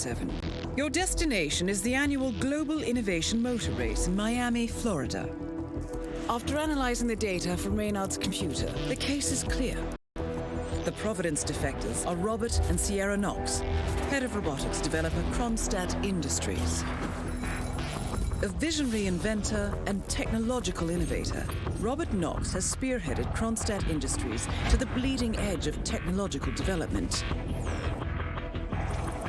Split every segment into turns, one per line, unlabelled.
2027. Your destination is the annual Global Innovation Motor Race in Miami, Florida. After analyzing the data from Reynard's computer, the case is clear. The Providence defectors are Robert and Sierra Knox, head of robotics developer Kronstadt Industries. A visionary inventor and technological innovator, Robert Knox has spearheaded Kronstadt Industries to the bleeding edge of technological development.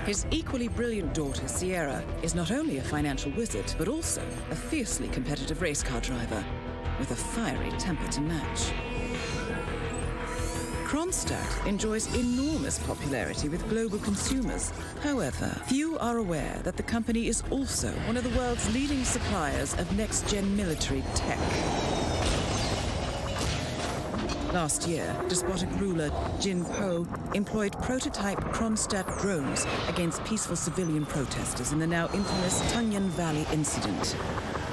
His equally brilliant daughter, Sierra, is not only a financial wizard, but also a fiercely competitive race car driver with a fiery temper to match. Kronstadt enjoys enormous popularity with global consumers. However, few are aware that the company is also one of the world's leading suppliers of next-gen military tech. Last year, despotic ruler Jin Po employed prototype Kronstadt drones against peaceful civilian protesters in the now infamous Tungan Valley incident.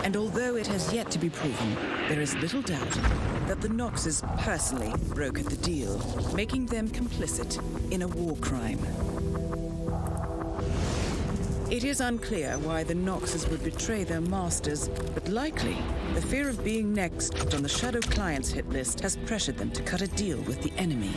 And although it has yet to be proven, there is little doubt that the Knoxes personally brokered the deal, making them complicit in a war crime. It is unclear why the Knoxes would betray their masters, but likely the fear of being next on the Shadow Clients hit list has pressured them to cut a deal with the enemy.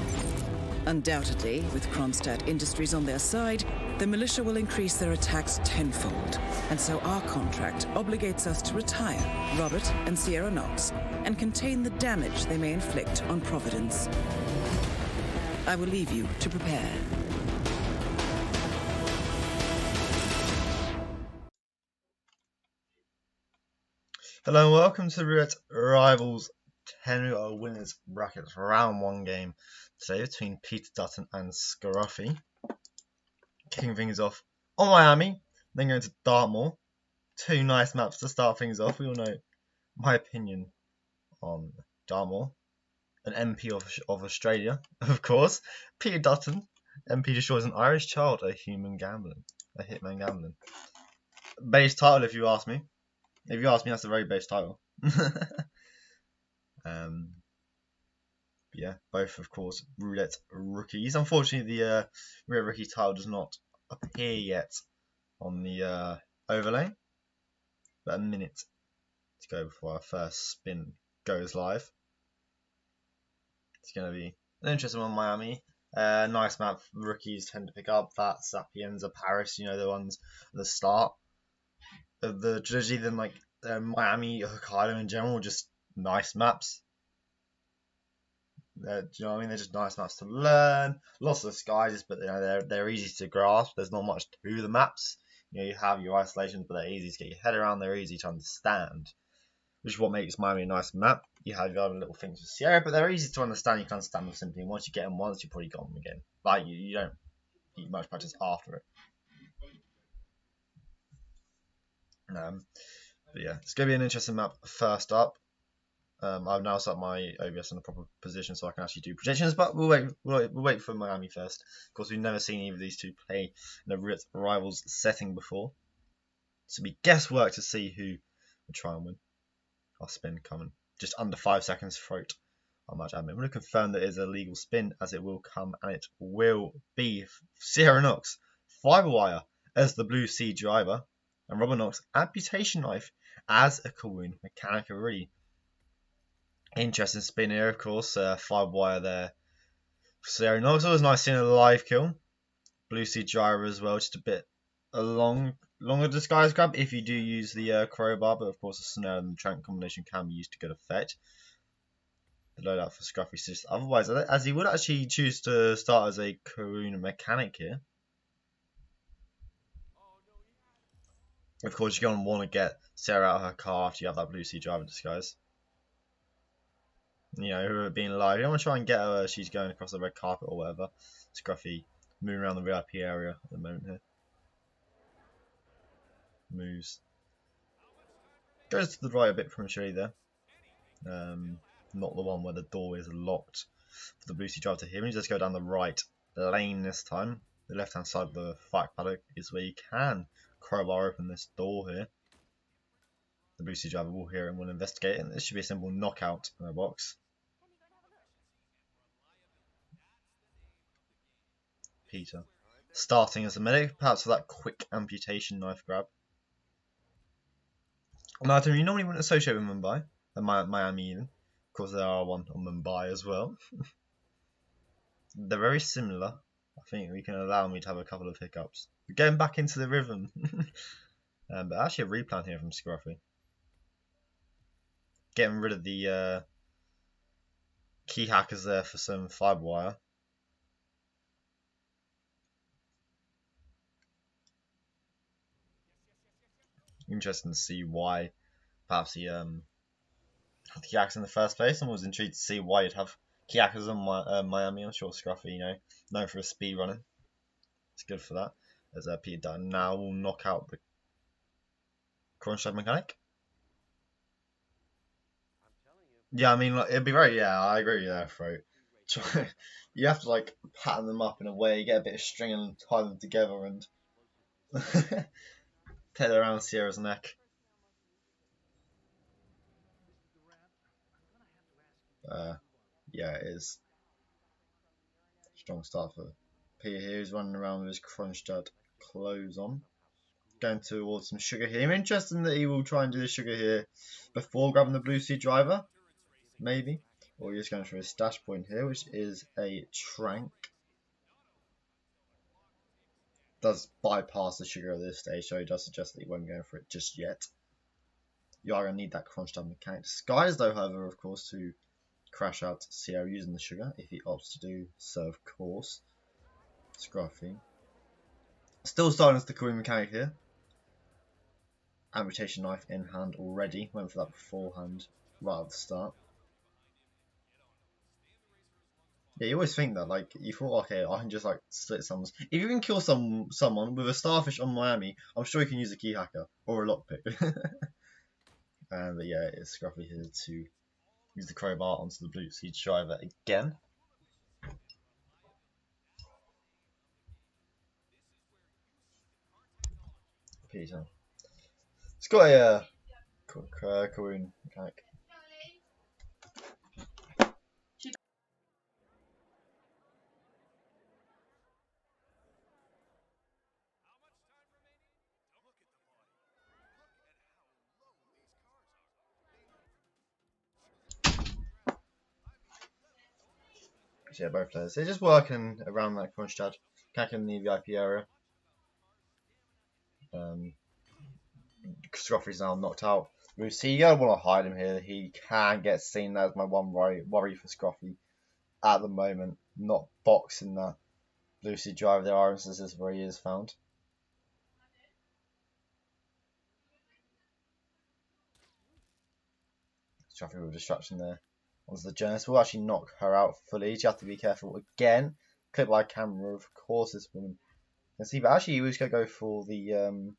Undoubtedly, with Kronstadt Industries on their side, the militia will increase their attacks tenfold, and so our contract obligates us to retire Robert and Sierra Knox and contain the damage they may inflict on Providence. I will leave you to prepare.
Hello and welcome to Roulette Rivals 10 winners brackets round 1 game today between Peter Dutton and Scruffy. Kicking things off on Miami, then going to Dartmoor. 2 nice maps to start things off. We all know my opinion on Dartmoor. An MP of Australia, of course. Peter Dutton, MP destroys an Irish child, a hitman gambling. Base title if you ask me. If you ask me, that's a very base title. Yeah, both, of course, Roulette rookies. Unfortunately, the Roulette rookie title does not appear yet on the overlay. But a minute to go before our first spin goes live. It's going to be an interesting one, Miami. Nice map rookies tend to pick up. That Sapienza, Paris, you know, the ones at the start of the trilogy, then like Miami, Hokkaido in general, just nice maps. Do you know what I mean? They're just nice maps to learn. Lots of disguises, but you know they're easy to grasp. There's not much to the maps. You know, you have your isolations, but they're easy to get your head around. They're easy to understand, which is what makes Miami a nice map. You have your other little things with Sierra, but they're easy to understand. You can understand them simply. And once you get them once, you've probably got them again. Like you don't need much practice after it. But yeah, it's going to be an interesting map first up. I've now set my OBS in the proper position so I can actually do predictions, but we'll wait for Miami first. Of course, we've never seen either of these two play in a Roulette Rivals setting before. So we guesswork to see who will try and win. Our spin coming just under 5 seconds throat. How much admin? I'm going to confirm that it is a legal spin as it will come, and it will be Sierra Knox, fiber wire as the Blue Sea driver, and Robert Knox amputation knife as a Kawoon mechanic. A really interesting spin here, of course. 5 wire there. Sierra Knox, always nice seeing a live kill. Blue Sea driver as well, just a bit a longer disguise grab if you do use the crowbar, but of course the snare and the trank combination can be used to good effect. The loadout for Scruffy just otherwise, as he would actually choose to start as a Karuna mechanic here. Of course, you're going to want to get Sarah out of her car after you have that Blue Sea driver disguise. You know, her being live, you don't want to try and get her as she's going across the red carpet or whatever. Scruffy moving around the VIP area at the moment here. Moves. Goes to the right a bit prematurely there. Not the one where the door is locked for the Blue Sea driver to hit. He just go down the right lane this time. The left hand side of the fight paddock is where you can crowbar open this door here. The Blue Sea driver will hear and will investigate, and this should be a simple knockout in the box. Peter starting as a medic, perhaps for that quick amputation knife grab. An item you normally wouldn't associate with Mumbai, and Miami even. Of course, there are one on Mumbai as well. They're very similar. I think we can allow me to have a couple of hiccups. We're getting back into the rhythm. But actually a replant here from Scruffy. Getting rid of the key hackers there for some fibre wire. Interesting to see why perhaps he had key hackers in the first place, and was intrigued to see why you'd have key hackers on Miami. I'm sure Scruffy, known for his speed running. It's good for that. As Peter Dutton now will knock out the Kronstadt mechanic. Yeah, I mean, like, it'd be very. Yeah, I agree with you there, Throat. You have to like pattern them up in a way, get a bit of string and tie them together, and tether around Sierra's neck. Yeah, it is. Strong start for Peter here. He's running around with his Kronstadt clothes on. Going towards some sugar here. I'm interested that he will try and do the sugar here before grabbing the blue sea driver. Maybe. Or he's just going for his stash point here, which is a trank. Does bypass the sugar at this stage, so he does suggest that he won't go for it just yet. You are going to need that Kronstadt mechanic disguise, though, however, of course, to crash out Sierra using the sugar, if he opts to do so, of course. Scruffy. Still starting as the Korean mechanic here. Amputation knife in hand already. Went for that beforehand, right at the start. Yeah, you always think that, like, you thought, okay, I can just, like, slit someone's... If you can kill someone with a starfish on Miami, I'm sure you can use a key hacker, or a lockpick. But yeah, it's Scruffy here to use the crowbar onto the blue sea driver again. Peter. It's got a Korean mechanic. So yeah, both players. They're just working around that Kronstadt, attacking the VIP area. Scruffy's now knocked out. Lucy, you don't want to hide him here. He can get seen. That's my one worry for Scruffy at the moment. Not boxing that Lucy driver. There are instances where he is found. Scruffy with a distraction there. Onto the journalist. Will actually knock her out fully. You have to be careful again. Clip by camera, of course, this woman can see. But actually, he was going to go for the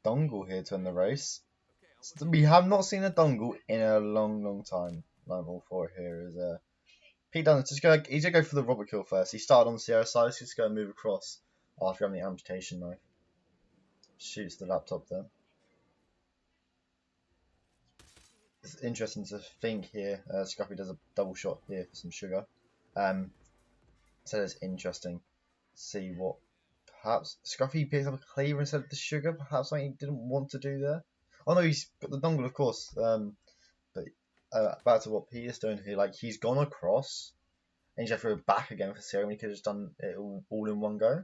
dongle here to end the race. So we have not seen a dongle in a long time. Line all for here is Pete Dunn. He's gonna go for the robot kill first. He started on the Sierra side, so he's going to move across after having the amputation knife. Shoots the laptop there. It's interesting to think here. Scruffy does a double shot here for some sugar. So it's interesting to see what perhaps Scruffy picks up a cleaver instead of the sugar. Perhaps something he didn't want to do there. Oh no, he's got the dongle, of course. But back to what Peter's doing here. Like, he's gone across, and he's have to go back again for Sierra. He could have just done it all in one go.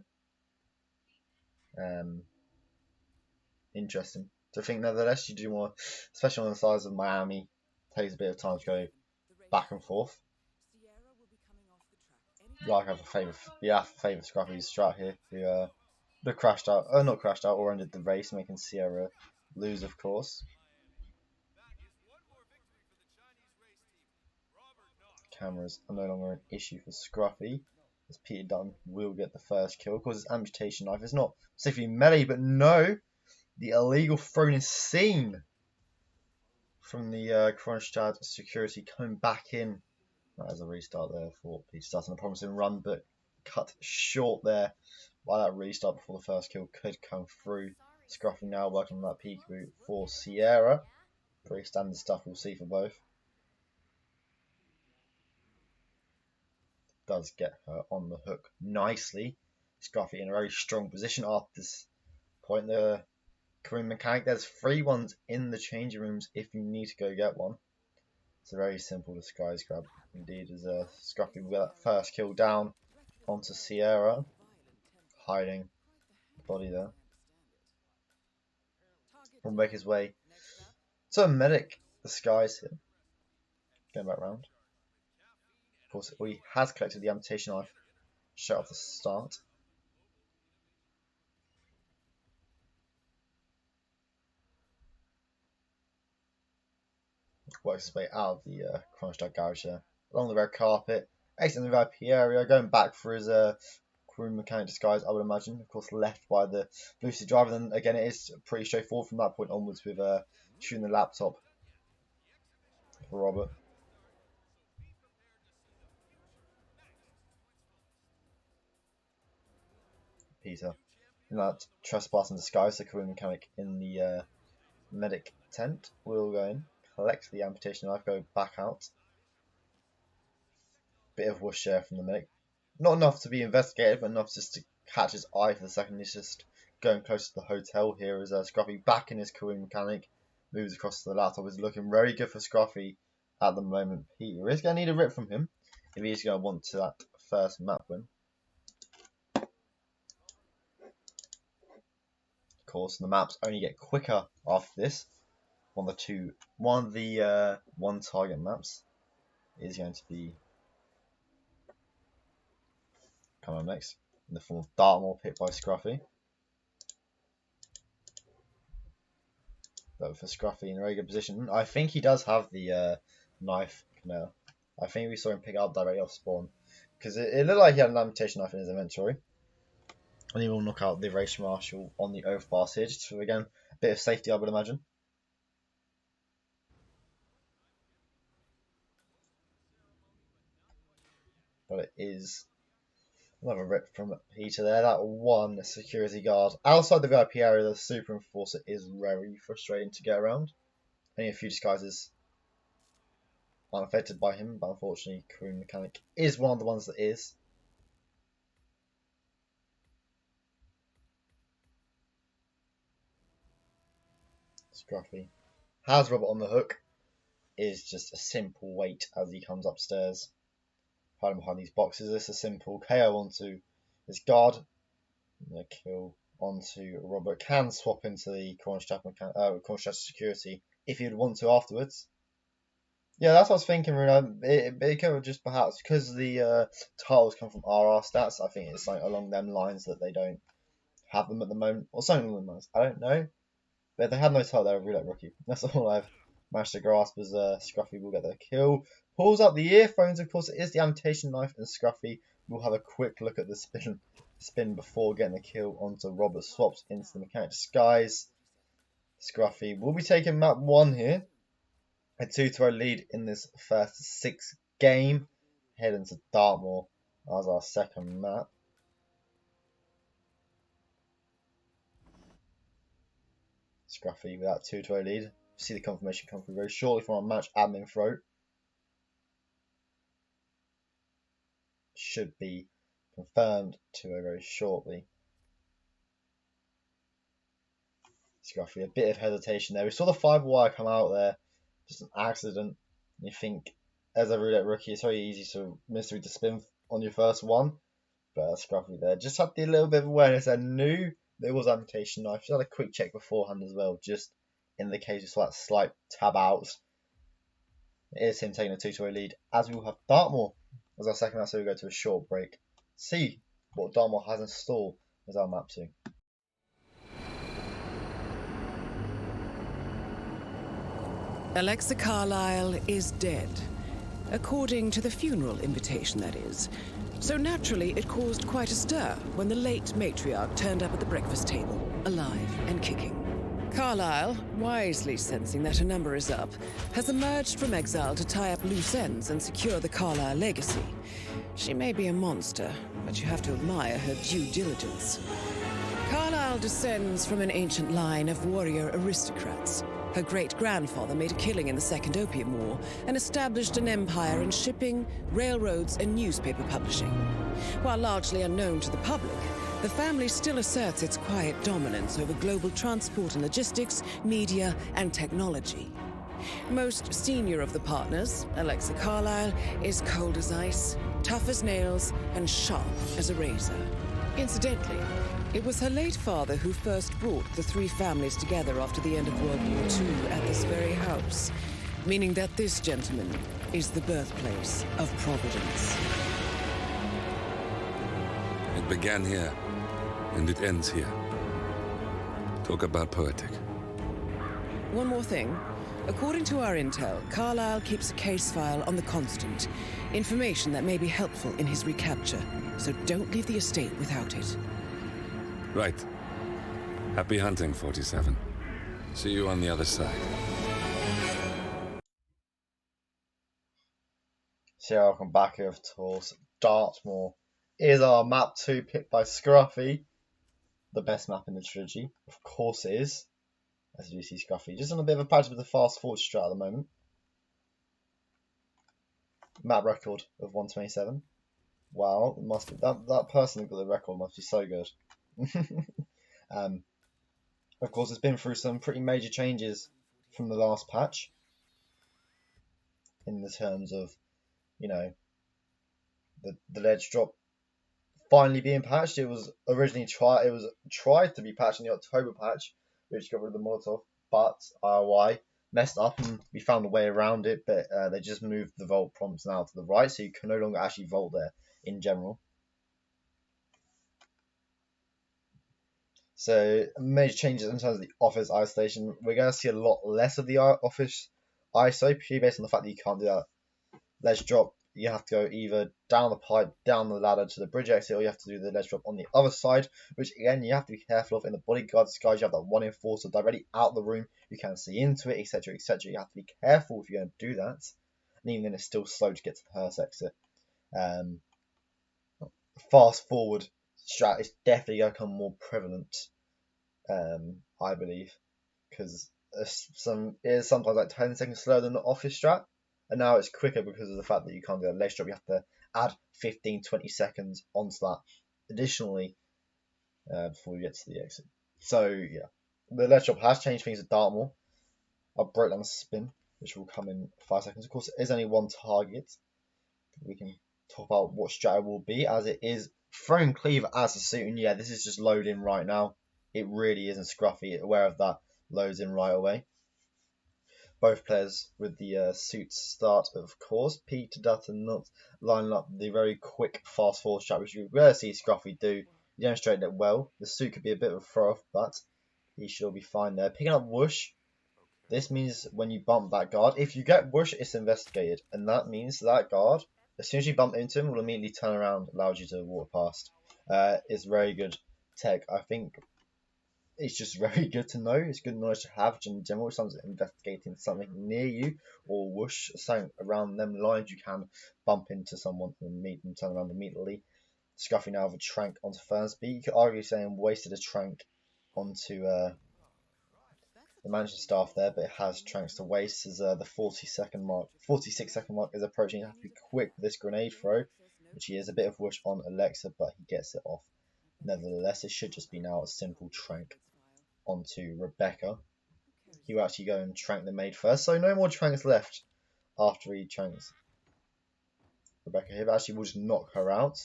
Interesting to think that the less you do more, especially on the size of Miami, takes a bit of time to go back and forth. Like I have a favourite Scruffy's strat here, who not crashed out, or ended the race, making Sierra lose, of course. Cameras are no longer an issue for Scruffy, as Peter Dutton will get the first kill. Of course, his amputation knife is not specifically melee, but no, the illegal thrown is seen from the Kronstadt security coming back in. That is a restart there for Peter Dutton, a promising run, but cut short there by that restart before the first kill could come through. Scruffy now working on that peak route for Sierra. Pretty standard stuff we'll see for both. does get her on the hook nicely. Scruffy in a very strong position after this point. The Korean mechanic, there's 3 ones in the changing rooms if you need to go get one. It's a very simple disguise grab indeed, as Scruffy will get that first kill down onto Sierra, hiding the body there. Will make his way to a medic disguise here. Going back round. Of course, he has collected the amputation knife straight off the start. Works his way out of the Kronstadt garage there, along the red carpet, exiting the VIP area, going back for his crew mechanic disguise, I would imagine. Of course, left by the blue suit driver. Then again, it is pretty straightforward from that point onwards with shooting the laptop for Robert. Peter in that trespassing disguise, the crew mechanic in the medic tent will go in, collect the amputation knife, go back out. Bit of whoosh there from the medic. Not enough to be investigated, but enough just to catch his eye for the second. He's just going close to the hotel here as Scruffy back in his cooling mechanic. Moves across to the laptop. Is looking very good for Scruffy at the moment. Peter is going to need a rip from him if he's going to want to that first map win. Of course, the maps only get quicker after this. One of the one target maps is going to be coming up next in the form of Dartmoor, picked by Scruffy. But for Scruffy in a very good position, I think he does have the knife now. I think we saw him pick it up directly off spawn, because it looked like he had an amputation knife in his inventory. And he will knock out the race marshal on the overpass here, just for, again, a bit of safety, I would imagine. But it is another rip from Peter there. That one security guard outside the VIP area, the super enforcer, is very frustrating to get around. Only a few disguises unaffected by him, but unfortunately, Crew Mechanic is one of the ones that is. Scruffy has Robert on the hook. Is just a simple wait as he comes upstairs. Hiding behind these boxes. This is a simple KO onto his guard. And a kill onto Robert. Can swap into the Kronstadt security if he'd want to afterwards. Yeah, that's what I was thinking. It could have just perhaps because the titles come from RR stats. I think it's like along them lines that they don't have them at the moment, or something along those lines. I don't know. But they had no title. They're a Roulette rookie. That's all I've managed to grasp as Scruffy will get the kill. Pulls out the earphones. Of course, it is the amputation knife, and Scruffy will have a quick look at the spin before getting the kill onto Robert. Swaps into the mechanic disguise. Scruffy will be taking map 1 here. A 2-0 lead in this first 6 game. Heading to Dartmoor as our second map. Scruffy with that 2-0 lead. See the confirmation come through very shortly from our match admin throat. Should be confirmed to very shortly. Scruffy, a bit of hesitation there. We saw the 5-wire come out there. Just an accident. You think, as a Roulette rookie, it's very easy to misread the spin on your first one. But Scruffy there just had the little bit of awareness and knew there was amputation knife. Just had a quick check beforehand as well, just in the case of that slight tab out. It is him taking a 2-0 lead, as we will have Dartmoor as our second map, so we go to a short break. See what Dartmoor has in store as our map 2.
Alexa Carlyle is dead. According to the funeral invitation, that is. So naturally, it caused quite a stir when the late matriarch turned up at the breakfast table, alive and kicking. Carlyle, wisely sensing that her number is up, has emerged from exile to tie up loose ends and secure the Carlyle legacy. She may be a monster, but you have to admire her due diligence. Carlyle descends from an ancient line of warrior aristocrats. Her great-grandfather made a killing in the Second Opium War and established an empire in shipping, railroads, and newspaper publishing. While largely unknown to the public, the family still asserts its quiet dominance over global transport and logistics, media, and technology. Most senior of the partners, Alexa Carlyle, is cold as ice, tough as nails, and sharp as a razor. Incidentally, it was her late father who first brought the three families together after the end of World War II at this very house, meaning that this gentleman is the birthplace of Providence.
It began here, and it ends here. Talk about poetic.
One more thing. According to our intel, Carlyle keeps a case file on the Constant, information that may be helpful in his recapture, so don't leave the estate without it.
Right. Happy hunting, 47. See you on the other side.
So welcome back here, of course. Dartmoor is our map 2 picked by Scruffy. The best map in the trilogy. Of course it is. As you see Scruffy. Just on a bit of a practice with the fast forward strat at the moment. Map record of 127. Wow, it must be that person who got the record must be so good. Of course, it's been through some pretty major changes from the last patch in the terms of, you know, the ledge drop finally being patched. It was originally tried to be patched in the October patch, which got rid of the Molotov, but ROI messed up and we found a way around it. But they just moved the vault prompts now to the right, so you can no longer actually vault there in general. So major changes in terms of the office isolation. We're going to see a lot less of the office ISO, purely based on the fact that you can't do that ledge drop. You have to go either down the pipe, down the ladder to the bridge exit, or you have to do the ledge drop on the other side, which again you have to be careful of. In the bodyguard disguise, you have that one enforcer directly out the room. You can't see into it, etc., etc. You have to be careful if you're going to do that. And even then, it's still slow to get to the hearse exit. Fast forward strat is definitely going to become more prevalent, I believe, because it is sometimes like 10 seconds slower than the office strat, and now it's quicker because of the fact that you can't do a ledge drop. You have to add 15-20 seconds onto that additionally before you get to the exit. So yeah, the ledge drop has changed things at Dartmoor. I broke down the spin, which will come in 5 seconds. Of course, it is only one target. We can talk about what strat it will be, as it is throwing Cleaver as a suit, and yeah, this is just loading right now. It really isn't Scruffy, aware of that, loads in right away. Both players with the suits start, of course. Pete Dutton not lining up the very quick fast forward strat, which you rarely see Scruffy do. He demonstrated it well. The suit could be a bit of a throw off, but he should be fine there. Picking up Whoosh. This means when you bump that guard, if you get Whoosh, it's investigated, and that means that guard, as soon as you bump into him, will immediately turn around, allows you to walk past. It's very good tech. I think it's just very good to know. It's good knowledge to have in general. If someone's investigating something near you or Whoosh, something around them lines, you can bump into someone and meet them, turn around immediately. Scruffy now have a trank onto Fernsby. You could argue saying wasted a trank onto the management staff there, but it has tranks to waste as the 46-second mark is approaching. You have to be quick with this grenade throw, which he is a bit of Whoosh on Alexa, but he gets it off. Nevertheless, it should just be now a simple trank onto Rebecca. He will actually go and trank the maid first, so no more tranks left after he tranks Rebecca here, but actually will just knock her out.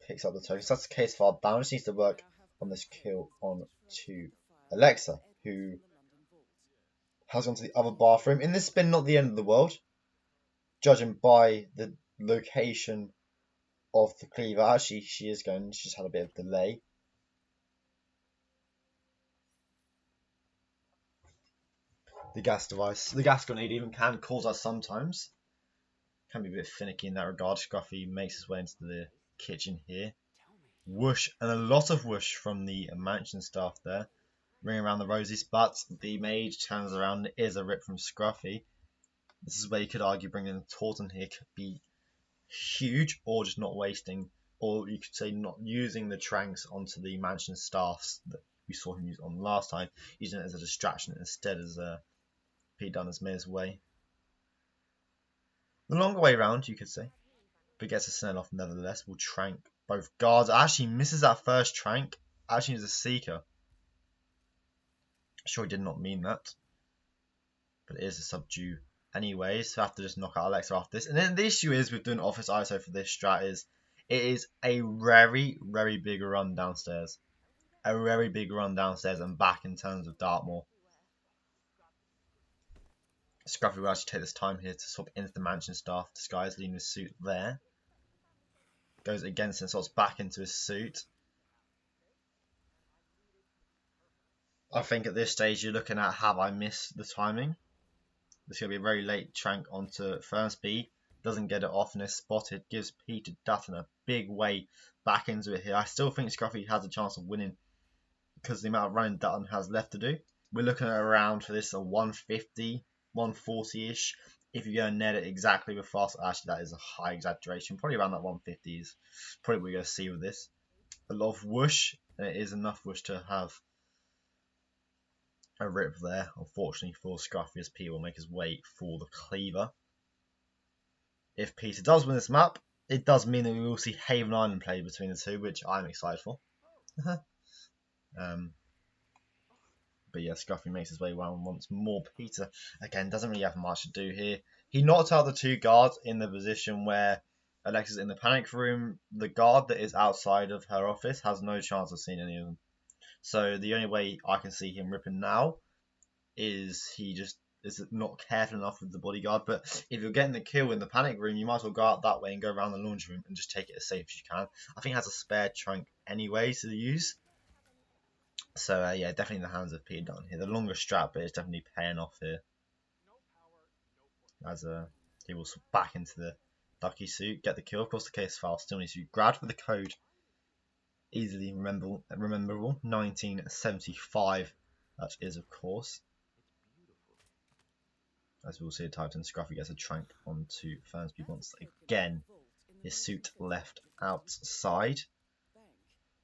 Picks up the token. So that's the case file down. Just needs to work on this kill on to Alexa, who has gone to the other bathroom. In this spin, not the end of the world, judging by the location of the cleaver. Actually, she's just had a bit of delay. The gas device, the gas grenade even can cause us sometimes. Can be a bit finicky in that regard. Scruffy makes his way into the kitchen here. Whoosh, and a lot of whoosh from the mansion staff there. Ring around the roses, but the maid turns around. It is a rip from Scruffy. This is where you could argue bringing Taunton here could be huge, or just not wasting or you could say not using the tranks onto the mansion staffs that we saw him use on last time, using it as a distraction instead, as Pete Dunne has made his way. The longer way round, you could say, but gets a snell off nevertheless. Will trank both guards. Actually misses that first trank. Actually is a seeker. Sure, he did not mean that, but it is a subdue anyway, so I have to just knock out Alexa after this. And then the issue is with doing Office ISO for this strat is it is a very, very big run downstairs. A very big run downstairs and back in terms of Dartmoor. Scruffy will actually take this time here to swap into the mansion staff disguise, leaving his suit there. Goes against and swaps back into his suit. I think at this stage you're looking at, have I missed the timing? This is going to be a very late trank onto first B. Doesn't get it off and is spotted. Gives Peter Dutton a big way back into it here. I still think Scruffy has a chance of winning because the amount of running Dutton has left to do. We're looking at around for this a 150, 140-ish. If you're going to net it exactly with fast, actually that is a high exaggeration. Probably around that 150 is probably what we're going to see with this. A lot of whoosh, and it is enough whoosh to have a rip there. Unfortunately for Scruffy, as Peter will make his way for the cleaver. If Peter does win this map, it does mean that we will see Haven Island played between the two, which I'm excited for. But yeah, Scruffy makes his way around once more. Peter, again, doesn't really have much to do here. He knocked out the two guards in the position where Alexa's in the panic room. The guard that is outside of her office has no chance of seeing any of them. So the only way I can see him ripping now is he just is not careful enough with the bodyguard. But if you're getting the kill in the panic room, you might as well go out that way and go around the laundry room and just take it as safe as you can. I think it has a spare trunk anyway to use. So yeah, definitely in the hands of Peter Dutton here. The longer strap, but it's definitely paying off here. As he will back into the ducky suit, get the kill. Of course, the case file still needs to be grabbed with the code. Easily rememberable. 1975. That is, of course. As we'll see, typed in, Scruffy gets a trank onto Fernsby once again. His suit left outside.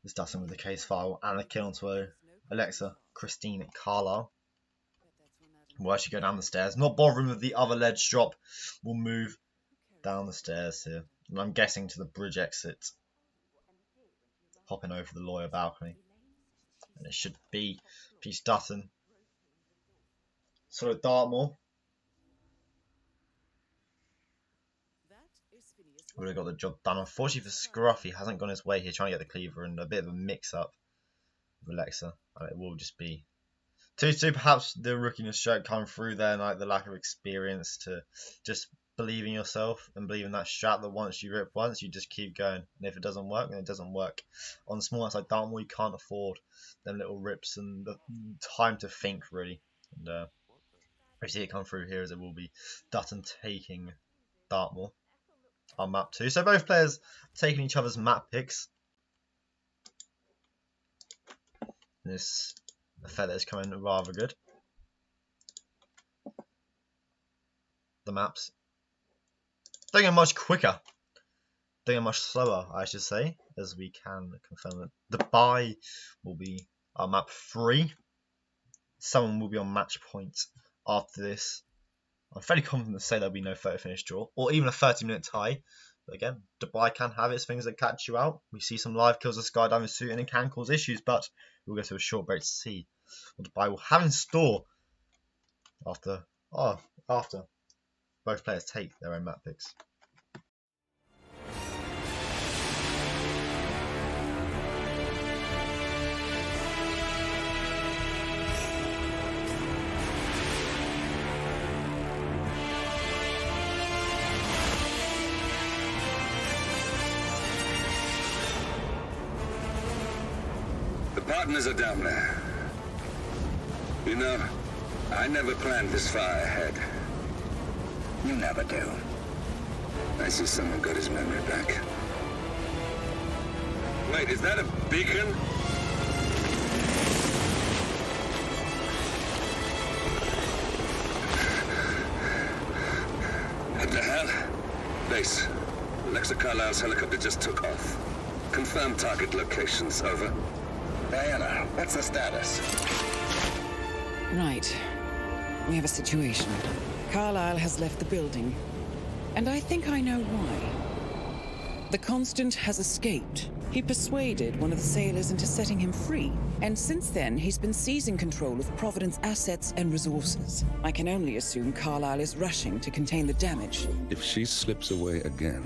This Dutton with the case file and the kill onto Alexa Christine Carlisle. Will actually go down the stairs. Not bothering with the other ledge drop. Will move down the stairs here. And I'm guessing to the bridge exit. Hopping over the lawyer balcony. And it should be Peter Dutton. Sort of Dartmoor. Would have got the job done. Unfortunately for Scruffy, hasn't gone his way here, trying to get the cleaver, and a bit of a mix-up with Alexa. And it will just be 2-2. Perhaps the rookiness stroke come through there, and like the lack of experience to just believe in yourself and believe in that strat that once you rip once, you just keep going. And if it doesn't work, then it doesn't work. On small outs like Dartmoor, you can't afford them little rips and the time to think, really. And we see it come through here, as it will be Dutton taking Dartmoor on map 2. So both players taking each other's map picks. This effect is coming rather good. The maps don't get much quicker. Don't get much slower, I should say, as we can confirm that Dubai will be our map 3. Someone will be on match point after this. I'm fairly confident to say there'll be no photo finish draw, or even a 30-minute tie. But again, Dubai can have its things that catch you out. We see some live kills of skydiving suit, and it can cause issues, but we'll go to a short break to see what Dubai will have in store after both players take their own map picks.
The partners are down there. You know, I never planned this far ahead.
You never do.
I see someone got his memory back. Wait, is that a beacon? What the hell? Base. Alexa Carlisle's helicopter just took off. Confirm target locations, over.
Diana, what's the status?
Right. We have a situation. Carlyle has left the building, and I think I know why. The Constant has escaped. He persuaded one of the sailors into setting him free, and since then he's been seizing control of Providence assets and resources. I can only assume Carlyle is rushing to contain the damage.
If she slips away again...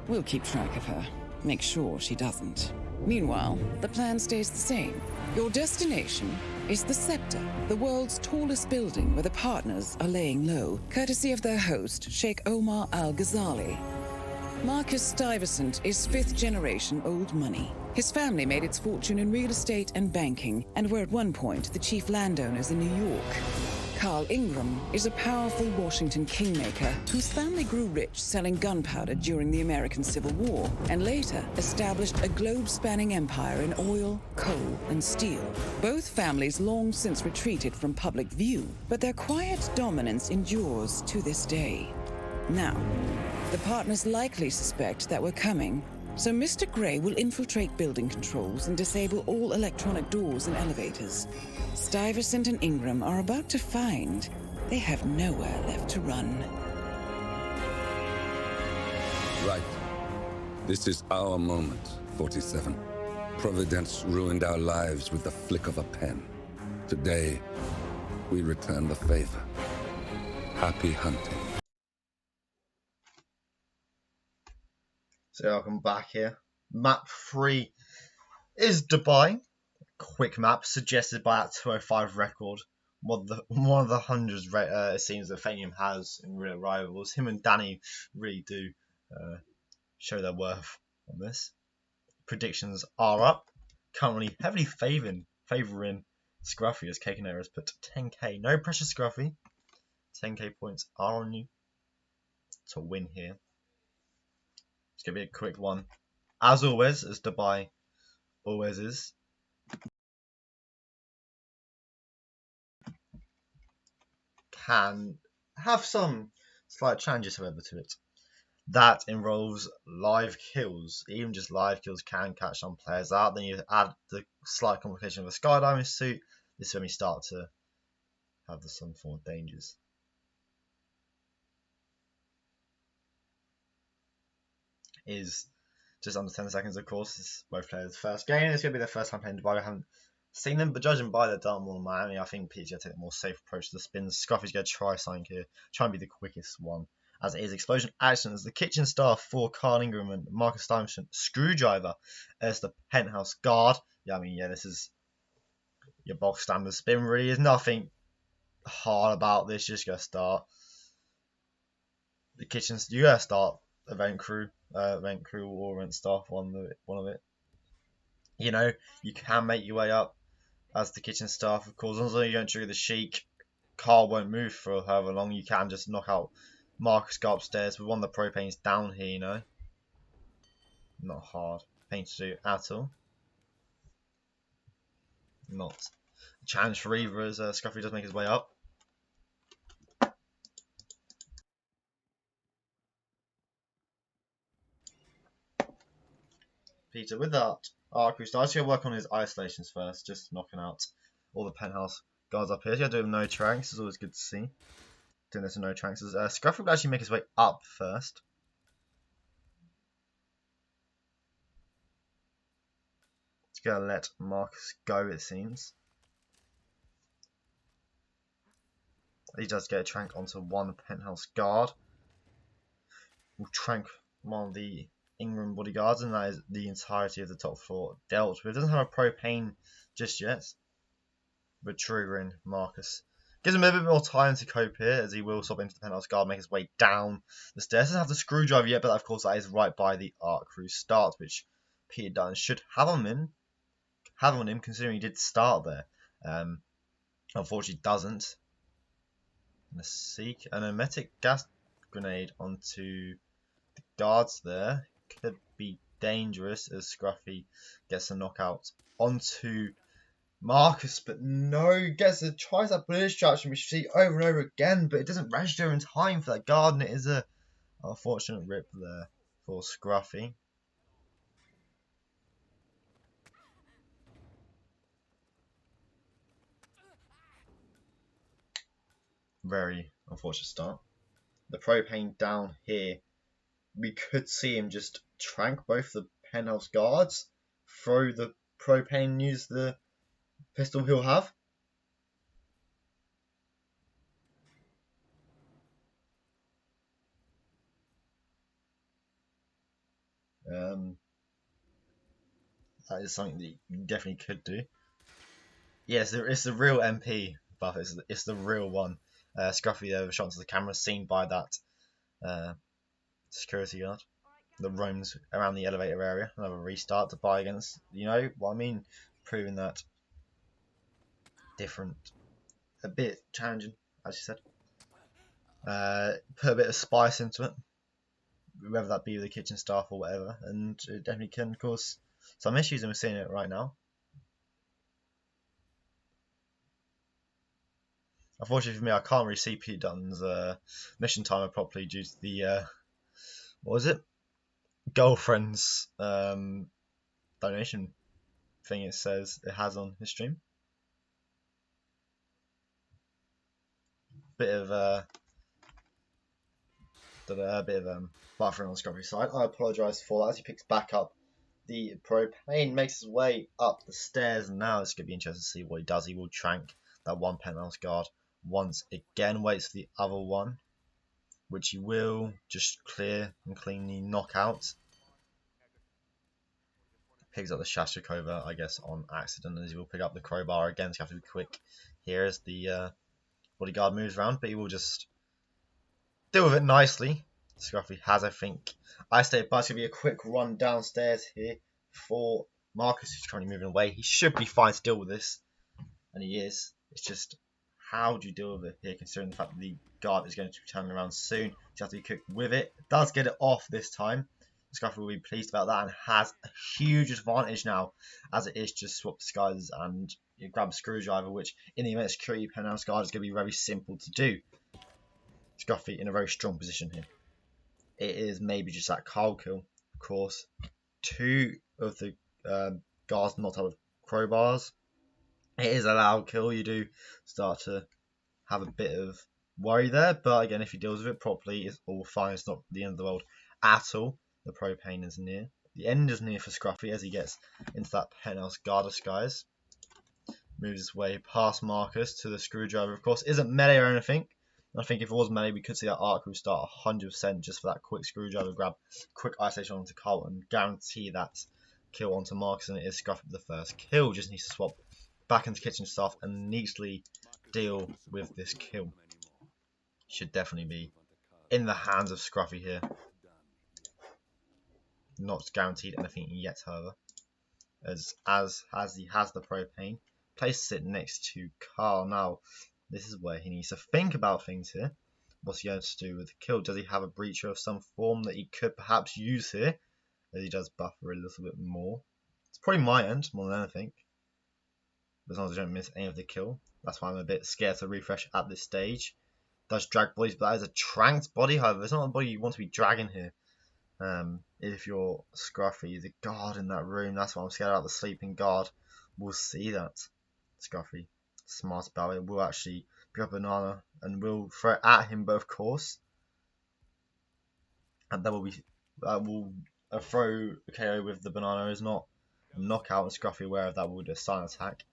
We'll keep track of her. Make sure she doesn't. Meanwhile, the plan stays the same. Your destination is the Scepter, the world's tallest building where the partners are laying low, courtesy of their host, Sheikh Omar Al-Ghazali. Marcus Stuyvesant is fifth-generation old money. His family made its fortune in real estate and banking, and were at one point the chief landowners in New York. Carl Ingram is a powerful Washington kingmaker whose family grew rich selling gunpowder during the American Civil War, and later established a globe-spanning empire in oil, coal, and steel. Both families long since retreated from public view, but their quiet dominance endures to this day. Now, the partners likely suspect that we're coming, so Mr. Gray will infiltrate building controls and disable all electronic doors and elevators. Stuyvesant and Ingram are about to find they have nowhere left to run.
Right. This is our moment, 47. Providence ruined our lives with the flick of a pen. Today, we return the favor. Happy hunting.
So I'll come back here. Map 3 is Dubai. Quick map suggested by that 205 record. One of the hundreds it seems that Fanium has in real rivals. Him and Danny really do show their worth on this. Predictions are up. Currently heavily favouring Scruffy, as Kakanera has put 10k. No pressure, Scruffy. 10k points are on you to win here. It's going to be a quick one. As always, as Dubai always is. Can have some slight changes, however, to it. That involves live kills. Even just live kills can catch some players out. Then you add the slight complication of a skydiving suit. This is when we start to have some form of dangers. Is just under 10 seconds, of course. It's both players' first game. It's going to be their first time playing Dubai. I haven't seen them, but judging by their Dutton in Miami, I think Pete's going to take a more safe approach to the spins. Scruffy's going to try something here, try and be the quickest one. As it is explosion action as the kitchen staff for Carl Ingram and Marcus Stuyvesant Screwdriver as the penthouse guard. This is your box standard spin. Really, there's nothing hard about this. Just going to start the kitchens. You got to start event crew or event staff one of it. You can make your way up as the kitchen staff, of course. As long as you don't trigger the Sheik, Carl won't move for however long. You can just knock out Marcus, go upstairs with one of the propanes down here, Not hard thing to do at all. Not a challenge for either as Scruffy does make his way up. Peter, with that, our crew starts to work on his isolations first, just knocking out all the penthouse guards up here. He's going to do no tranks, it's always good to see. Doing this with no tranks. Scruffy will actually make his way up first. He's going to let Marcus go, it seems. He does get a trank onto one penthouse guard. We'll trank one of the Ingram bodyguards, and that is the entirety of the top floor dealt with. Doesn't have a propane just yet, but triggering Marcus gives him a bit more time to cope here, as he will swap into the penthouse guard, make his way down the stairs. Doesn't have the screwdriver yet, but of course that is right by the Art Crew start, which Peter Dutton should have on him, considering he did start there. Unfortunately, doesn't. And seek an emetic gas grenade onto the guards there. Could be dangerous as Scruffy gets a knockout onto Marcus, but no, tries that bullet distraction, which you see over and over again, but it doesn't register in time for that guard, and it is a unfortunate rip there for Scruffy. Very unfortunate start. The propane down here, we could see him just trank both the penthouse guards, throw the propane, use the pistol he'll have. That is something that you definitely could do. Yes, it's the real MP buff. It's the real one. Scruffy there, shot into the camera, seen by that security guard that roams around the elevator area. Another restart to buy against. You know what I mean? Proving that different, a bit challenging, as you said. Put a bit of spice into it, whether that be with the kitchen staff or whatever, and it definitely can cause some issues, and we're seeing it right now. Unfortunately for me, I can't really see Pete Dutton's mission timer properly due to the what was it? Girlfriend's donation thing it says it has on his stream. Bit of buffering on Scruffy's side. I apologise for that as he picks back up the propane, makes his way up the stairs, and now it's going to be interesting to see what he does. He will trank that one penthouse guard once again, waits for the other one, which he will just clear and cleanly knock out. Picks up the Shashikova, I guess, on accident, as he will pick up the crowbar again, so you have to be quick here as the bodyguard moves around, but he will just deal with it nicely. Scruffy has, I think, but it's going to be a quick run downstairs here for Marcus, who's currently moving away. He should be fine to deal with this, and he is. It's just, how do you deal with it here, considering the fact that the guard is going to be turning around soon? You have to be quick with it. Does get it off this time. Scruffy will be pleased about that and has a huge advantage now, as it is just swap disguises and you grab a screwdriver, which in the event of security penthouse guard is going to be very simple to do. Scruffy in a very strong position here. It is maybe just that cold kill, of course. Two of the guards knocked out with crowbars. It is a loud kill. You do start to have a bit of worry there, but again, if he deals with it properly, it's all fine. It's not the end of the world at all. The propane is near. The end is near for Scruffy as he gets into that penthouse guard disguise. Moves his way past Marcus to the screwdriver. Of course, isn't melee or anything. I think if it was melee, we could see that arc will start 100% just for that quick screwdriver grab, quick isolation onto Carlton, guarantee that kill onto Marcus, and it is Scruffy for the first kill. Just needs to swap back into kitchen staff and neatly deal with this kill. Should definitely be in the hands of Scruffy here. Not guaranteed anything yet, however, as he has the propane, places it next to Carl. Now, this is where he needs to think about things here. What's he going to do with the kill? Does he have a breacher of some form that he could perhaps use here, as he does buffer a little bit more? It's probably my end more than anything, as long as I don't miss any of the kill. That's why I'm a bit scared to refresh at this stage. Does drag bodies, but that is a tranked body. However, it's not a body you want to be dragging here. If you're Scruffy, the guard in that room, that's what I'm scared about. The sleeping guard will see that. Scruffy, smart about it, will actually pick up a banana and will throw it at him, but of course, and that will throw a KO with the banana is not a knockout, and Scruffy aware of that will do a silent attack.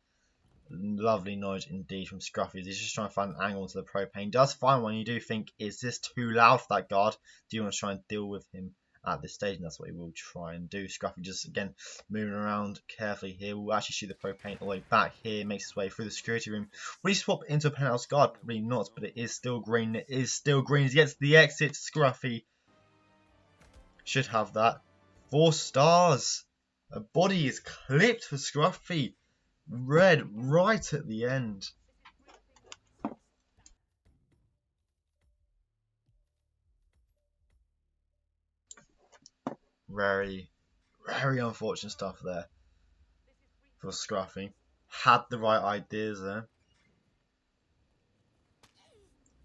Lovely knowledge indeed from Scruffy. He's just trying to find an angle into the propane. Does find one. You do think, is this too loud for that guard? Do you want to try and deal with him at this stage? And that's what he will try and do. Scruffy just again moving around carefully here. Will actually shoot the propane all the way back here. Makes his way through the security room. Will he swap into a penthouse guard? Probably not, but it is still green. It is still green. He gets the exit. Scruffy should have that. 4 stars. A body is clipped for Scruffy. Red right at the end. Very, very unfortunate stuff there for Scruffy. Had the right ideas there.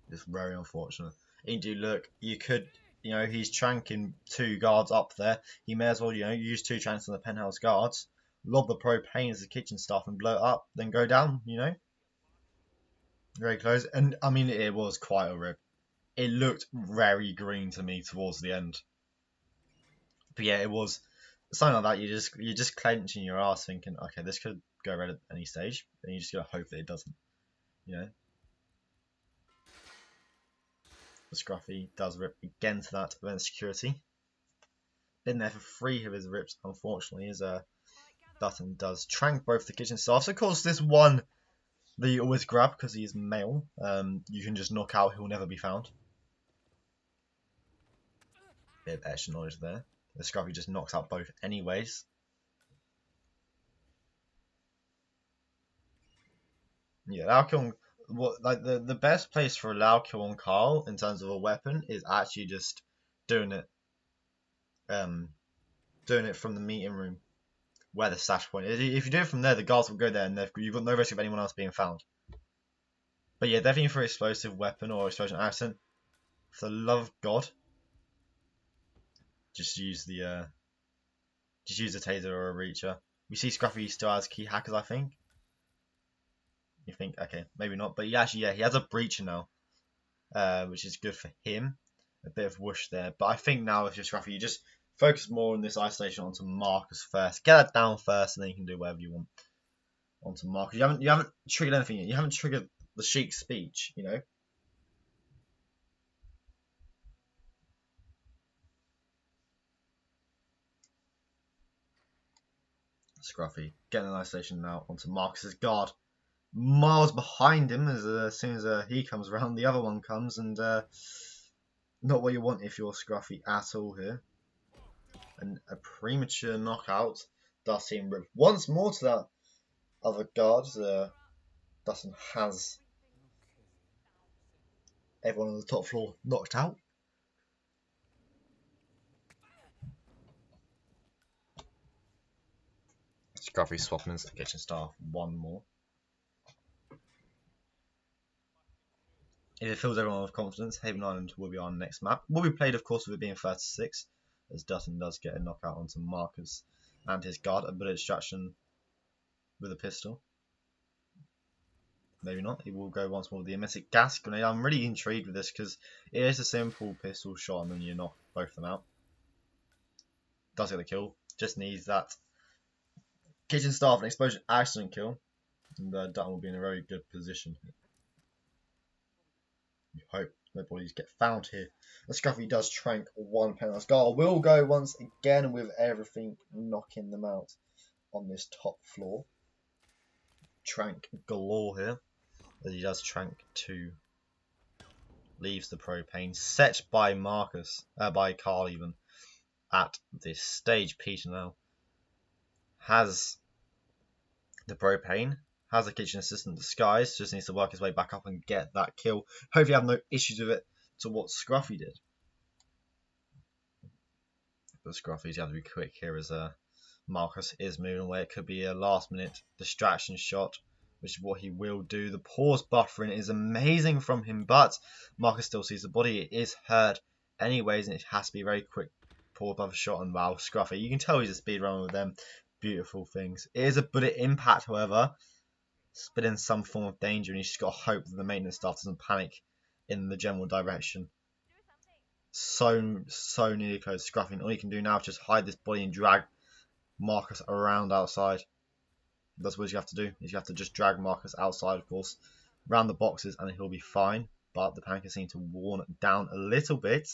Just very unfortunate. Indeed, look, you could, he's tranking 2 guards up there. He may as well, use 2 tranks on the penthouse guards. Lob the propane as the kitchen staff and blow it up, then go down, Very close. And I mean, it was quite a rip. It looked very green to me towards the end. But yeah, it was something like that. You're just clenching your ass, thinking, okay, this could go red at any stage, and you just gotta hope that it doesn't. You know. The Scruffy does rip again to that event security. Been there for 3 of his rips, unfortunately, as Dutton does trank both the kitchen staffs. Of course, this one that you always grab because he is male. You can just knock out, he'll never be found. Bit of extra knowledge there. The Scruffy just knocks out both anyways. Yeah, Lao Kill, like the best place for a Lao Kill on Carl in terms of a weapon is actually just doing it from the meeting room where the stash point is. If you do it from there, the guards will go there and you've got no risk of anyone else being found. But yeah, definitely for explosive weapon or explosion accident, for the love of God, just use the taser or a reacher. We see Scruffy still has key hackers, I think. You think, okay, maybe not, but he has a breacher now, which is good for him. A bit of whoosh there, but I think now if you're Scruffy, you just focus more on this isolation onto Marcus first. Get that down first, and then you can do whatever you want onto Marcus. You haven't triggered anything yet. You haven't triggered the Sheik's speech, you know. Scruffy getting an isolation now onto Marcus's guard. Miles behind him as soon as he comes around, the other one comes, and not what you want if you're Scruffy at all here. And a premature knockout does seem ripped once more to that other guard. Dutton has everyone on the top floor knocked out. Scruffy swapping into the kitchen staff one more. If it fills everyone with confidence, Haven Island will be our next map. Will be played, of course, with it being 36, as Dutton does get a knockout onto Marcus and his guard. A bullet distraction with a pistol. Maybe not. He will go once more with the emetic gas grenade. I'm really intrigued with this because it is a simple pistol shot and then you knock both of them out. Does get the kill. Just needs that kitchen staff and explosion accident kill. And Dutton will be in a very good position. You hope no bodies get found here. The Scruffy does trank one penalty. Scar will go once again with everything knocking them out on this top floor. Trank galore here. As he does trank 2. Leaves the propane. Set by Marcus. By Carl even. At this stage, Peter now has the propane. Has a kitchen assistant disguise, just needs to work his way back up and get that kill. Hopefully have no issues with it to what Scruffy did. But Scruffy's have to be quick here as Marcus is moving away. It could be a last minute distraction shot, which is what he will do. The pause buffering is amazing from him, but Marcus still sees the body. It is hurt anyways, and it has to be a very quick pause buffer shot. And wow, Scruffy, you can tell he's a speedrunner with them. Beautiful things. It is a bullet impact, however. Spit in some form of danger, and you just got to hope that the maintenance staff doesn't panic in the general direction. So nearly close. Scruffy. All you can do now is just hide this body and drag Marcus around outside. That's what you have to do. Is you have to just drag Marcus outside, of course, around the boxes, and he'll be fine. But the panic seems to worn down a little bit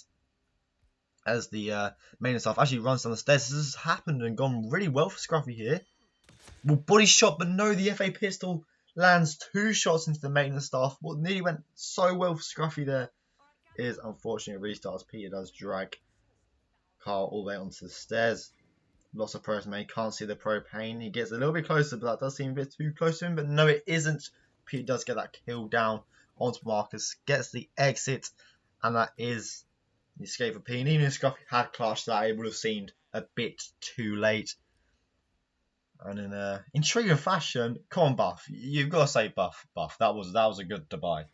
as the maintenance staff actually runs down the stairs. This has happened and gone really well for Scruffy here. Well, body shot, but no, the FA pistol lands 2 shots into the maintenance staff. What nearly went so well for Scruffy there is unfortunately restarts. Peter does drag Carl all the way onto the stairs. Lots of propane, can't see the propane. He gets a little bit closer, but that does seem a bit too close to him. But no, it isn't. Peter does get that kill down onto Marcus, gets the exit, and that is the escape for Peter. And even if Scruffy had clutched that, it would have seemed a bit too late. And in an intriguing fashion, come on, Buff. You've got to say Buff. That was a good Dubai.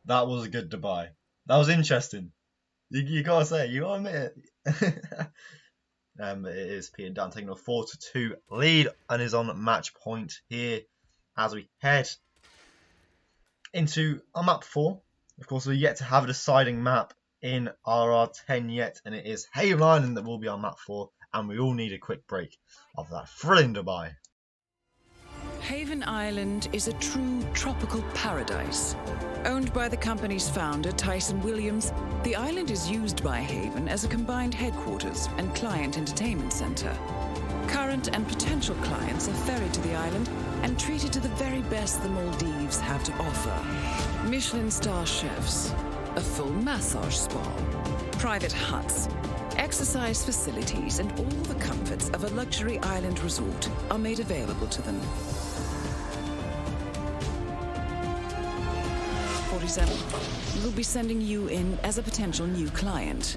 That was a good Dubai. That was interesting. You got to say it. You got to admit it. It is Peter Dutton taking a 4-2 lead and is on match point here as we head into our map 4. Of course, we're yet to have a deciding map in RR10 yet, and it is Haven Island that will be our map 4, and we all need a quick break after that thrilling Dubai.
Haven Island is a true tropical paradise. Owned by the company's founder, Tyson Williams, the island is used by Haven as a combined headquarters and client entertainment center. Current and potential clients are ferried to the island and treated to the very best the Maldives have to offer. Michelin star chefs, a full massage spa, private huts, exercise facilities, and all the comforts of a luxury island resort are made available to them. 47. We'll be sending you in as a potential new client.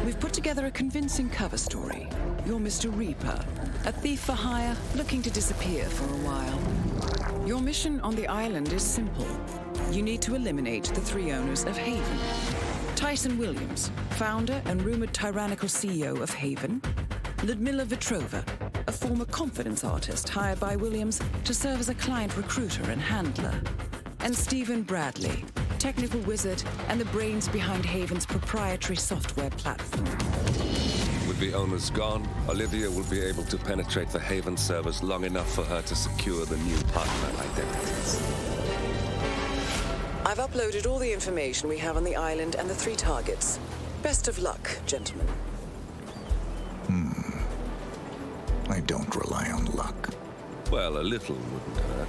We've put together a convincing cover story. You're Mr. Reaper, a thief for hire looking to disappear for a while. Your mission on the island is simple. You need to eliminate the 3 owners of Haven. Tyson Williams, founder and rumored tyrannical CEO of Haven. Ludmila Vetrova, a former confidence artist hired by Williams to serve as a client recruiter and handler. And Stephen Bradley, technical wizard and the brains behind Haven's proprietary software platform.
With the owners gone, Olivia will be able to penetrate the Haven servers long enough for her to secure the new partner identities.
I've uploaded all the information we have on the island and the 3 targets. Best of luck, gentlemen.
I don't rely on luck.
Well, a little wouldn't hurt.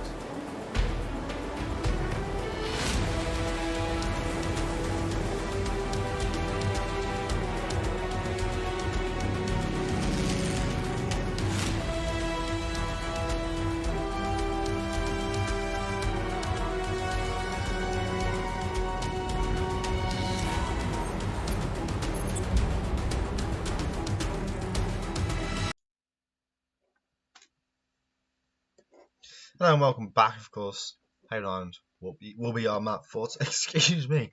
Hello and welcome back, of course. Haven Island will be our map 4. Excuse me.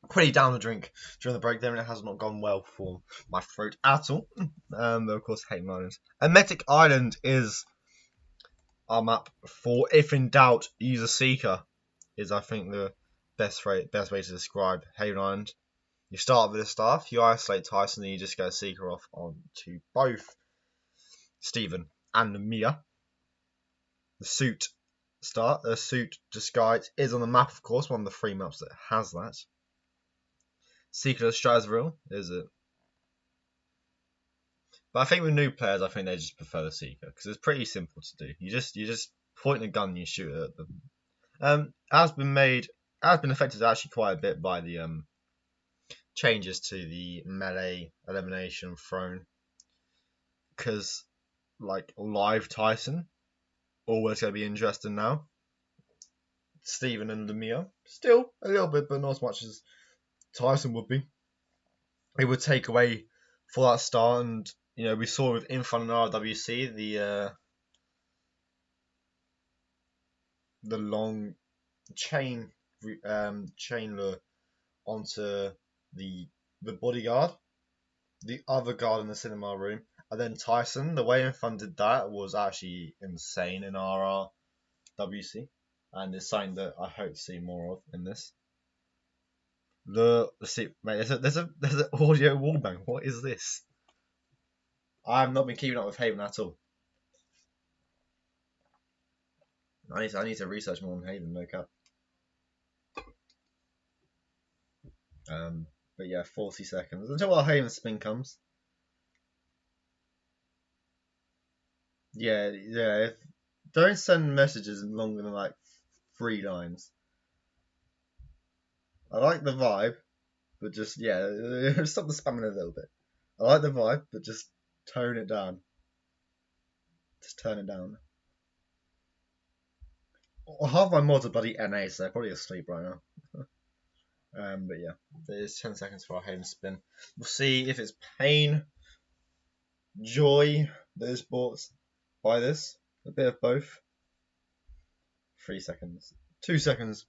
Pretty down the drink during the break there, and it has not gone well for my throat at all. But of course, Haven Island. Emetic Island is our map 4. If in doubt, use a Seeker. Is I think the best way to describe Haven Island. You start with a staff, you isolate Tyson, and you just get a Seeker off onto both Stephen and Mia. The suit disguise is on the map, of course, one of the 3 maps that has that. Seeker of Strasville is it? But I think with new players, I think they just prefer the Seeker because it's pretty simple to do. You just point a gun and you shoot it at them. Has been affected actually quite a bit by the changes to the melee elimination throne, because like live Tyson always going to be interesting now. Stephen and Lemire still a little bit, but not as much as Tyson would be. It would take away for that start, and we saw with Infun and RWC the long chain lure onto the bodyguard, the other guard in the cinema room, and then Tyson. The way Infun did that was actually insane in RRWC, and it's something that I hope to see more of in this. Let's see, mate. There's an audio wallbang. What is this? I have not been keeping up with Haven at all. I need to research more on Haven, no cap. But yeah, 40 seconds until our Haven spin comes. Yeah. Don't send messages longer than like 3 lines. I like the vibe, but just stop the spamming a little bit. I like the vibe, but just tone it down. Just turn it down. Half my mods are bloody NA, so they're probably asleep right now. But yeah, there's 10 seconds for our Haven spin. We'll see if it's pain, joy that is brought by this. A bit of both. 3 seconds. 2 seconds.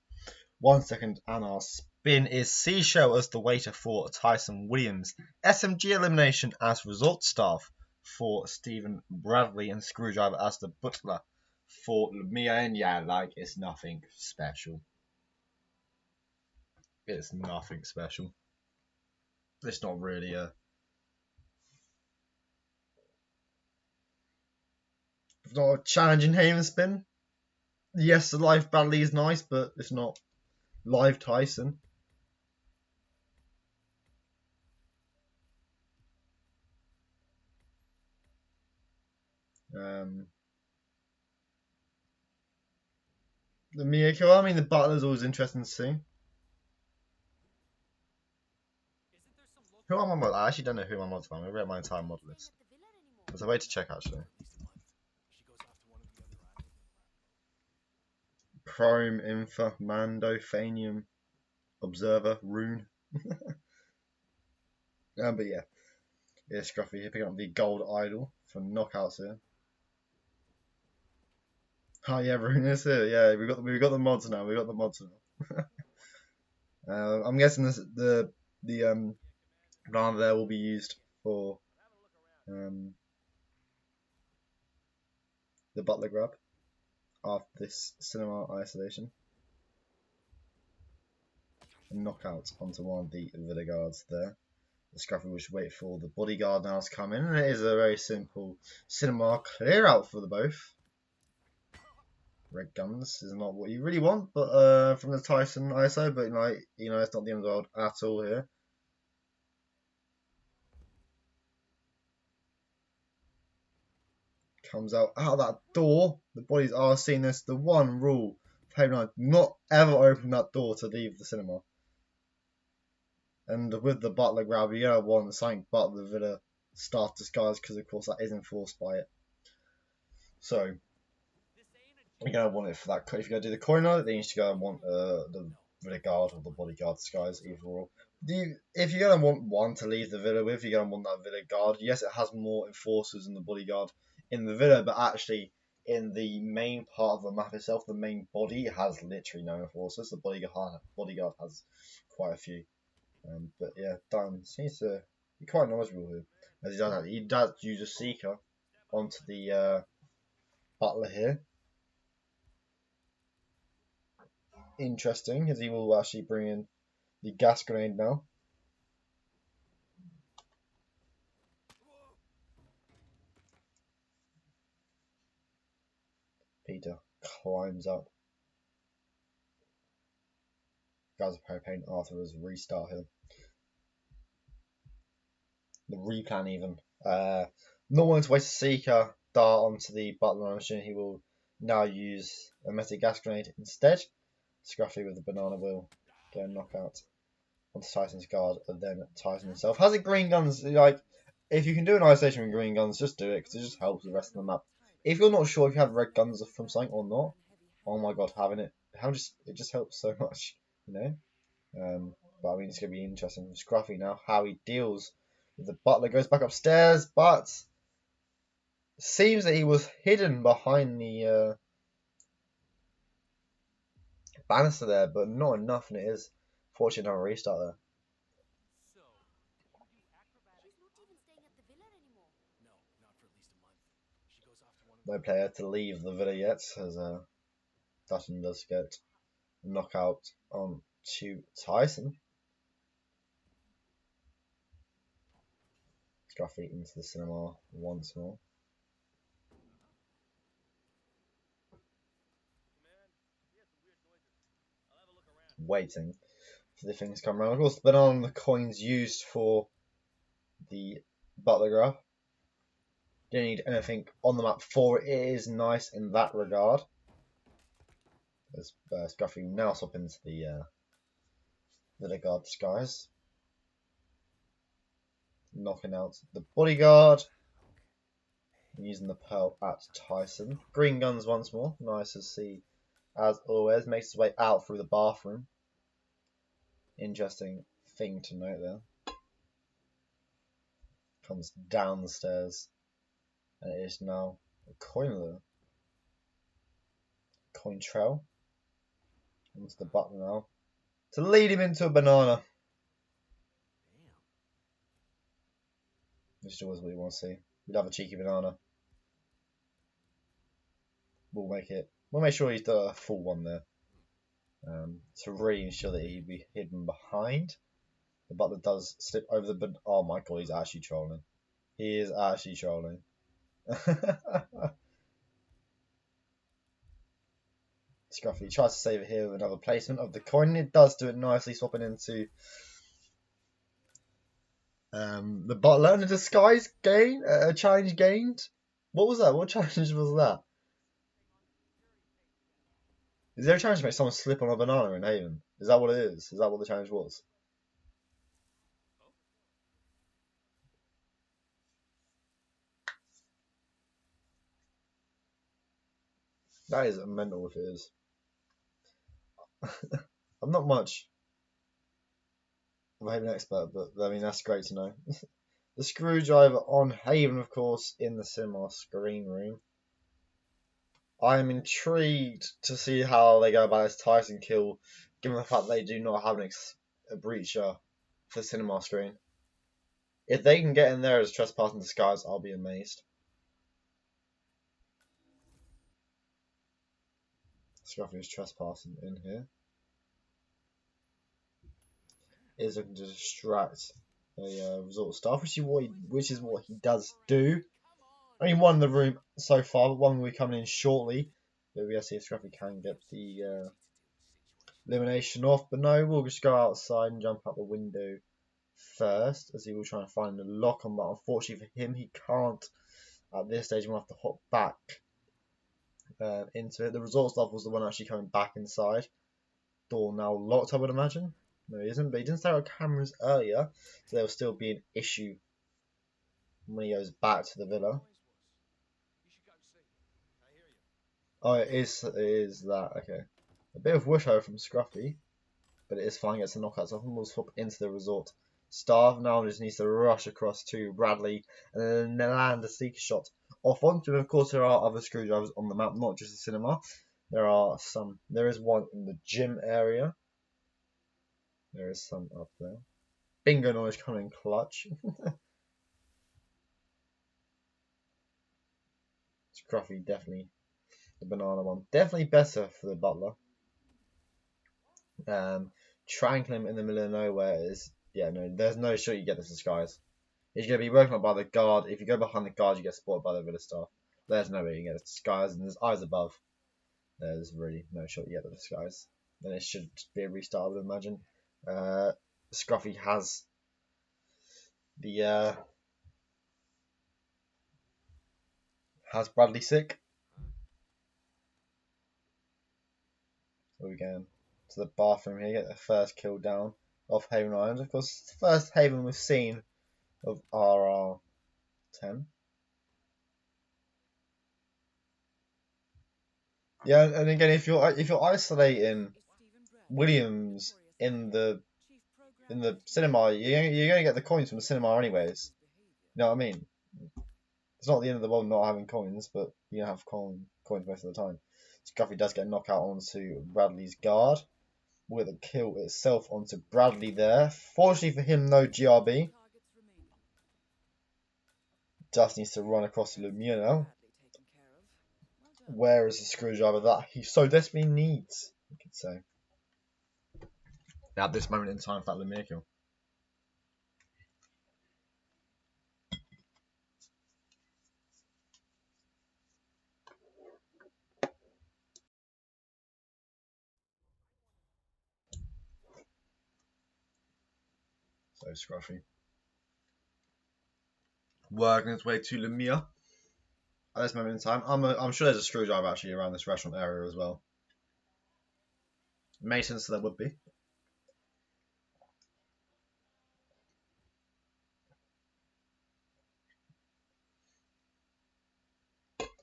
1 second, and our spin is Seashell as the waiter for Tyson Williams. SMG elimination as resort staff for Stephen Bradley, and Screwdriver as the butler Fort Lamia, and yeah, like it's nothing special. It's nothing special. It's not really a. It's not a challenging Haven spin. Yes, the live Bradley is nice, but it's not live Tyson. The Miyako, I mean, the Butler's always interesting to see. Who am I mod? I actually don't know who my mods are. I'm going to read my entire mod list. There's a way to check, actually. Chrome, Infa, Mando, Fanium, Observer, Rune. But yeah. Yeah, Scruffy here picking up the Gold Idol for knockouts here. Oh yeah, Rune is here. Yeah, we got the mods now. We got the mods now. I'm guessing the banana there will be used for the Butler grab after this cinema isolation. And knockout onto one of the Villa guards there. The Scruffy will just wait for the bodyguard now to come in, and it is a very simple cinema clear out for the both. Red guns is not what you really want, but from the Tyson ISO, but like it's not the end of the world at all here. Comes out that door. The bodies are seeing this. The one rule for Haven, not ever open that door to leave the cinema. And with the Butler grab, you don't want something but the Villa start disguise, because of course that is enforced by it. So you're going to want it for that. If you're going to do the coiner, then you should go and want the Villa guard or the bodyguard disguise, either or. If you're going to want one to leave the Villa with, you're going to want that Villa guard. Yes, it has more enforcers than the bodyguard in the Villa, but actually in the main part of the map itself, the main body has literally no enforcers. The bodyguard has quite a few. But yeah, Dutton seems to be quite knowledgeable here. As he does use a Seeker onto the Butler here. Interesting, as he will actually bring in the gas grenade now. Peter climbs up. Guys of propane after his restart here. The replan even. Not wanting to waste a Seeker dart onto the Butler, I'm assuming he will now use a metal gas grenade instead. Scruffy with the banana will get a knockout onto Tyson's guard, and then Tyson himself has a green guns. Like, if you can do an isolation with green guns, just do it, because it just helps the rest of the map. If you're not sure if you have red guns from something or not, oh my god, having it, it just helps so much, you know. But I mean, it's gonna be interesting. Scruffy now, how he deals with the Butler, goes back upstairs, but seems that he was hidden behind the banister there, but not enough, and it is fortunate to have a restart there. No player to leave the Villa yet, as Dutton does get a knockout on to Tyson. Scruffy into the cinema once more. Waiting for the things to come around. Of course, the banana and the coins used for the Butler grab. Don't need anything on the map for it. It is nice in that regard. As Scruffy now swap into the guard disguise. Knocking out the bodyguard. Using the pearl at Tyson. Green guns once more. Nice to see. As always, makes his way out through the bathroom. Interesting thing to note there. Comes down the stairs. And it is now a coin there. Coin trail. Onto the Butler now. To lead him into a banana. Which is always what you want to see. We'd have a cheeky banana. we'll make sure he's done a full one there. To really ensure that he'd be hidden behind. The butler does slip over the but oh my god, he's actually trolling. He is actually trolling. Scruffy tries to save it here with another placement of the coin. It does do it nicely, swapping into the butler and a disguise gain, a challenge gained. What was that? What challenge was that? Is there a challenge to make someone slip on a banana in Haven? Is that what it is? Is that what the challenge was? That is mental if it is. I'm not much of a Haven expert, but I mean, that's great to know. The screwdriver on Haven, of course, in the cinema screen room. I am intrigued to see how they go about this Tyson kill, given the fact they do not have a breacher for the cinema screen. If they can get in there as trespassing disguise, I'll be amazed. Scruffy is trespassing in here. Is looking to distract a resort staff, which is what he does do. Only one in the room so far, but one will be coming in shortly. But we'll see if Scruffy can get the elimination off. But no, we'll just go outside and jump out the window first, as he will try and find the lock on. But unfortunately for him, he can't at this stage. We'll have to hop back into it. The resort staff was the one actually coming back inside. Door now locked, I would imagine. No, he isn't, but he didn't start with cameras earlier, so there will still be an issue when he goes back to the villa. Oh, it is that, okay. A bit of whoosh from Scruffy, but it is fine, gets the knockouts off, and we'll swap into the resort. Starve now just needs to rush across to Bradley, and then land a seeker shot off onto him. Of course, there are other screwdrivers on the map, not just the cinema. There is one in the gym area. There is some up there. Bingo noise coming in clutch. Scruffy, definitely the banana one. Definitely better for the butler. Tranquil him in the middle of nowhere is, yeah, no, there's no shot you get this disguise. He's going to be woken up by the guard. If you go behind the guard, you get spotted by the villa staff. There's no way you can get a disguise, and there's eyes above. There's really no shot you get the disguise. Then it should be a restart, I would imagine. Scruffy has the has Bradley sick. So we go to the bathroom here, get the first kill down off Haven Island. Of course, it's the first Haven we've seen of RR10. Yeah, and again, if you're isolating Williams in the cinema, you're gonna get the coins from the cinema anyways. You know what I mean? It's not the end of the world not having coins, but you have coins most of the time. Scruffy does get a knockout onto Bradley's guard, with a kill itself onto Bradley there. Fortunately for him, no GRB. Just needs to run across to Lumiere now. Where is the screwdriver that he so desperately needs, you could say. At this moment in time for that Lumiere kill. So Scruffy working his way to Lumiere. At this moment in time, I'm sure there's a screwdriver actually around this restaurant area as well. It makes sense that there would be.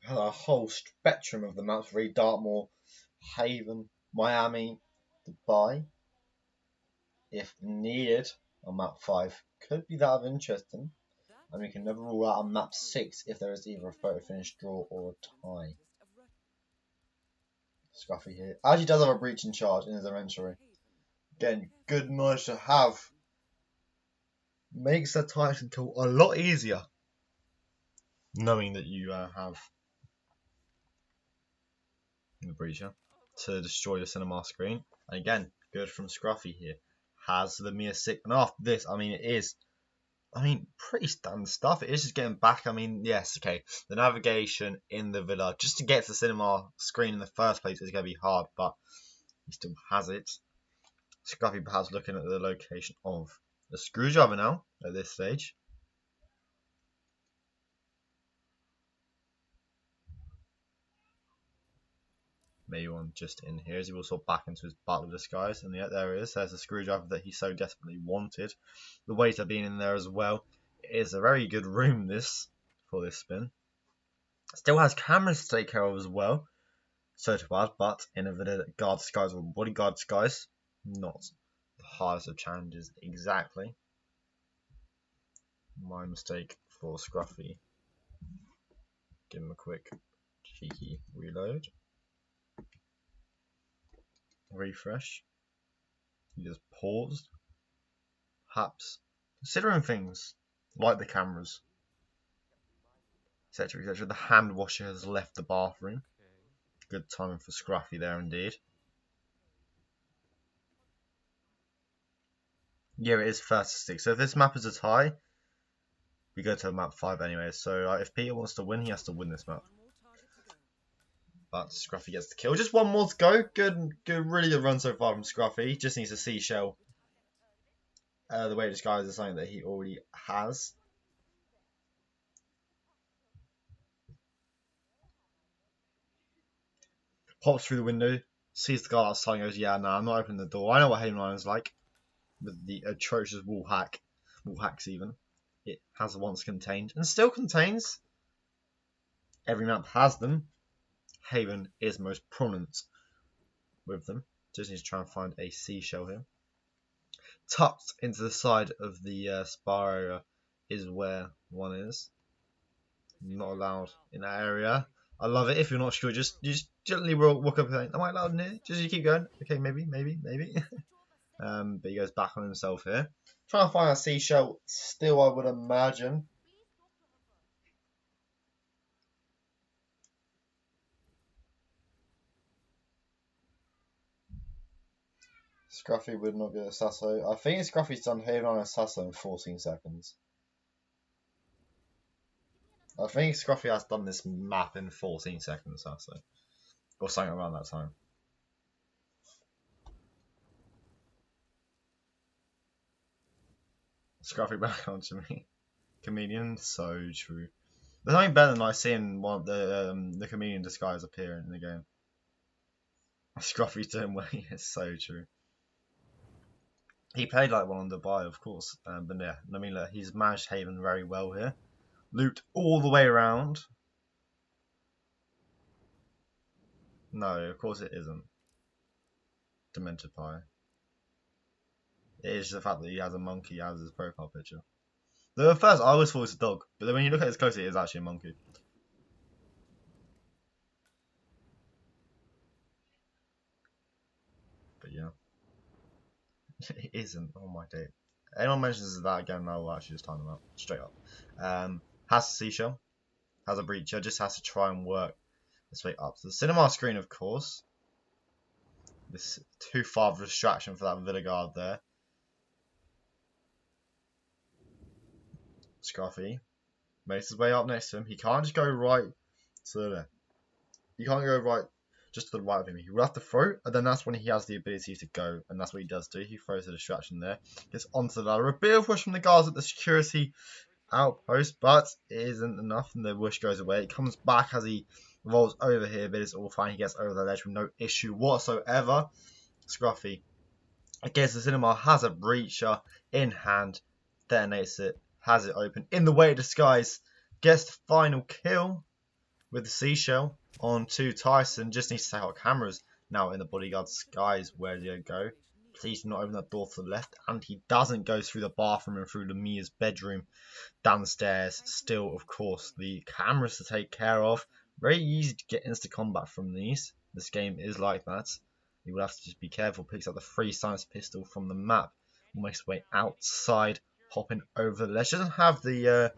A whole spectrum of the maps, really Dartmoor, Haven, Miami, Dubai, if needed, on map 5. Could be that of interesting. And we can never rule out on map 6 if there is either a photo finish, draw, or a tie. Scruffy here. Actually does have a breach in charge in his inventory. Again, good knowledge to have. Makes the Titan kill a lot easier. Knowing that you have the breacher to destroy the cinema screen. And again, good from Scruffy here. Has the mere sick, and after this, I mean, it is, I mean, pretty standard stuff. It is just getting back. I mean, yes, okay. The navigation in the villa, just to get to the cinema screen in the first place, is going to be hard, but he still has it. Scruffy perhaps looking at the location of the screwdriver now at this stage. Maybe one just in here as he will sort back into his butler disguise, and yet there it is. There's a screwdriver that he so desperately wanted. The waiter being in there as well. It is a very good room this for this spin. Still has cameras to take care of as well. So to add, but in a villa guard disguise or bodyguard disguise, not the hardest of challenges exactly. My mistake for Scruffy. Give him a quick cheeky reload. Refresh. He just paused. Perhaps considering things like the cameras, etc. etc. The hand washer has left the bathroom. Good timing for Scruffy there indeed. Yeah, it is 36. So if this map is a tie, we go to map 5 anyway. So if Peter wants to win, he has to win this map. But Scruffy gets the kill. Just one more to go. Good, really good run so far from Scruffy. Just needs a seashell. The way disguise is something that he already has. Pops through the window, sees the guy outside and goes, yeah, no, I'm not opening the door. I know what Haven is like. With the atrocious wall hacks even. It has once contained, and still contains. Every map has them. Haven is most prominent with them. Just need to try and find a seashell here. Tucked into the side of the spa area is where one is. Not allowed in that area. I love it. If you're not sure, just gently walk up and say, am I allowed in here? Just you keep going. Okay, maybe. But he goes back on himself here. Trying to find a seashell still, I would imagine. Scruffy would not get a Sasso. I think Scruffy's done Haven on a Sasso in 14 seconds. I think Scruffy has done this map in 14 seconds, Sasso. Or something around that time. Scruffy back onto me. Comedian, so true. There's nothing better than like seeing one of the comedian disguise appear in the game. Scruffy's doing well, it's so true. He played like one on Dubai, of course, but yeah, I mean, look, he's managed Haven very well here. Looped all the way around. No, of course it isn't. Demented Pie. It is the fact that he has a monkey as his profile picture. Though at first I always thought it was a dog, but then when you look at it closely, it is actually a monkey. But yeah. It isn't. Oh my day. Anyone mentions that again, I will actually just time them out. Straight up. Has a seashell. Has a breacher. Just has to try and work this way up to the cinema screen, of course. This too far of a distraction for that villa guard there. Scruffy makes his way up next to him. He can't just go right to the left. He can't go right just to the right of him. He will have to throw, and then that's when he has the ability to go, and that's what he does do. He throws a distraction there. Gets onto the ladder. A bit of push from the guards at the security outpost, but it isn't enough, and the whoosh goes away. It comes back as he rolls over here, but it's all fine. He gets over the ledge with no issue whatsoever. Scruffy, against the cinema, has a breacher in hand, detonates it, has it open in the way of disguise, gets the final kill with the seashell onto Tyson. Just needs to take out cameras now in the bodyguard disguise. Where do you go? Please do not open that door to the left, and he doesn't go through the bathroom and through Lamia's bedroom downstairs. Still, of course, the cameras to take care of. Very easy to get into combat from these. This game is like that. You will have to just be careful. Picks up the free science pistol from the map. Will make his way outside, hopping over the ledge. Doesn't have the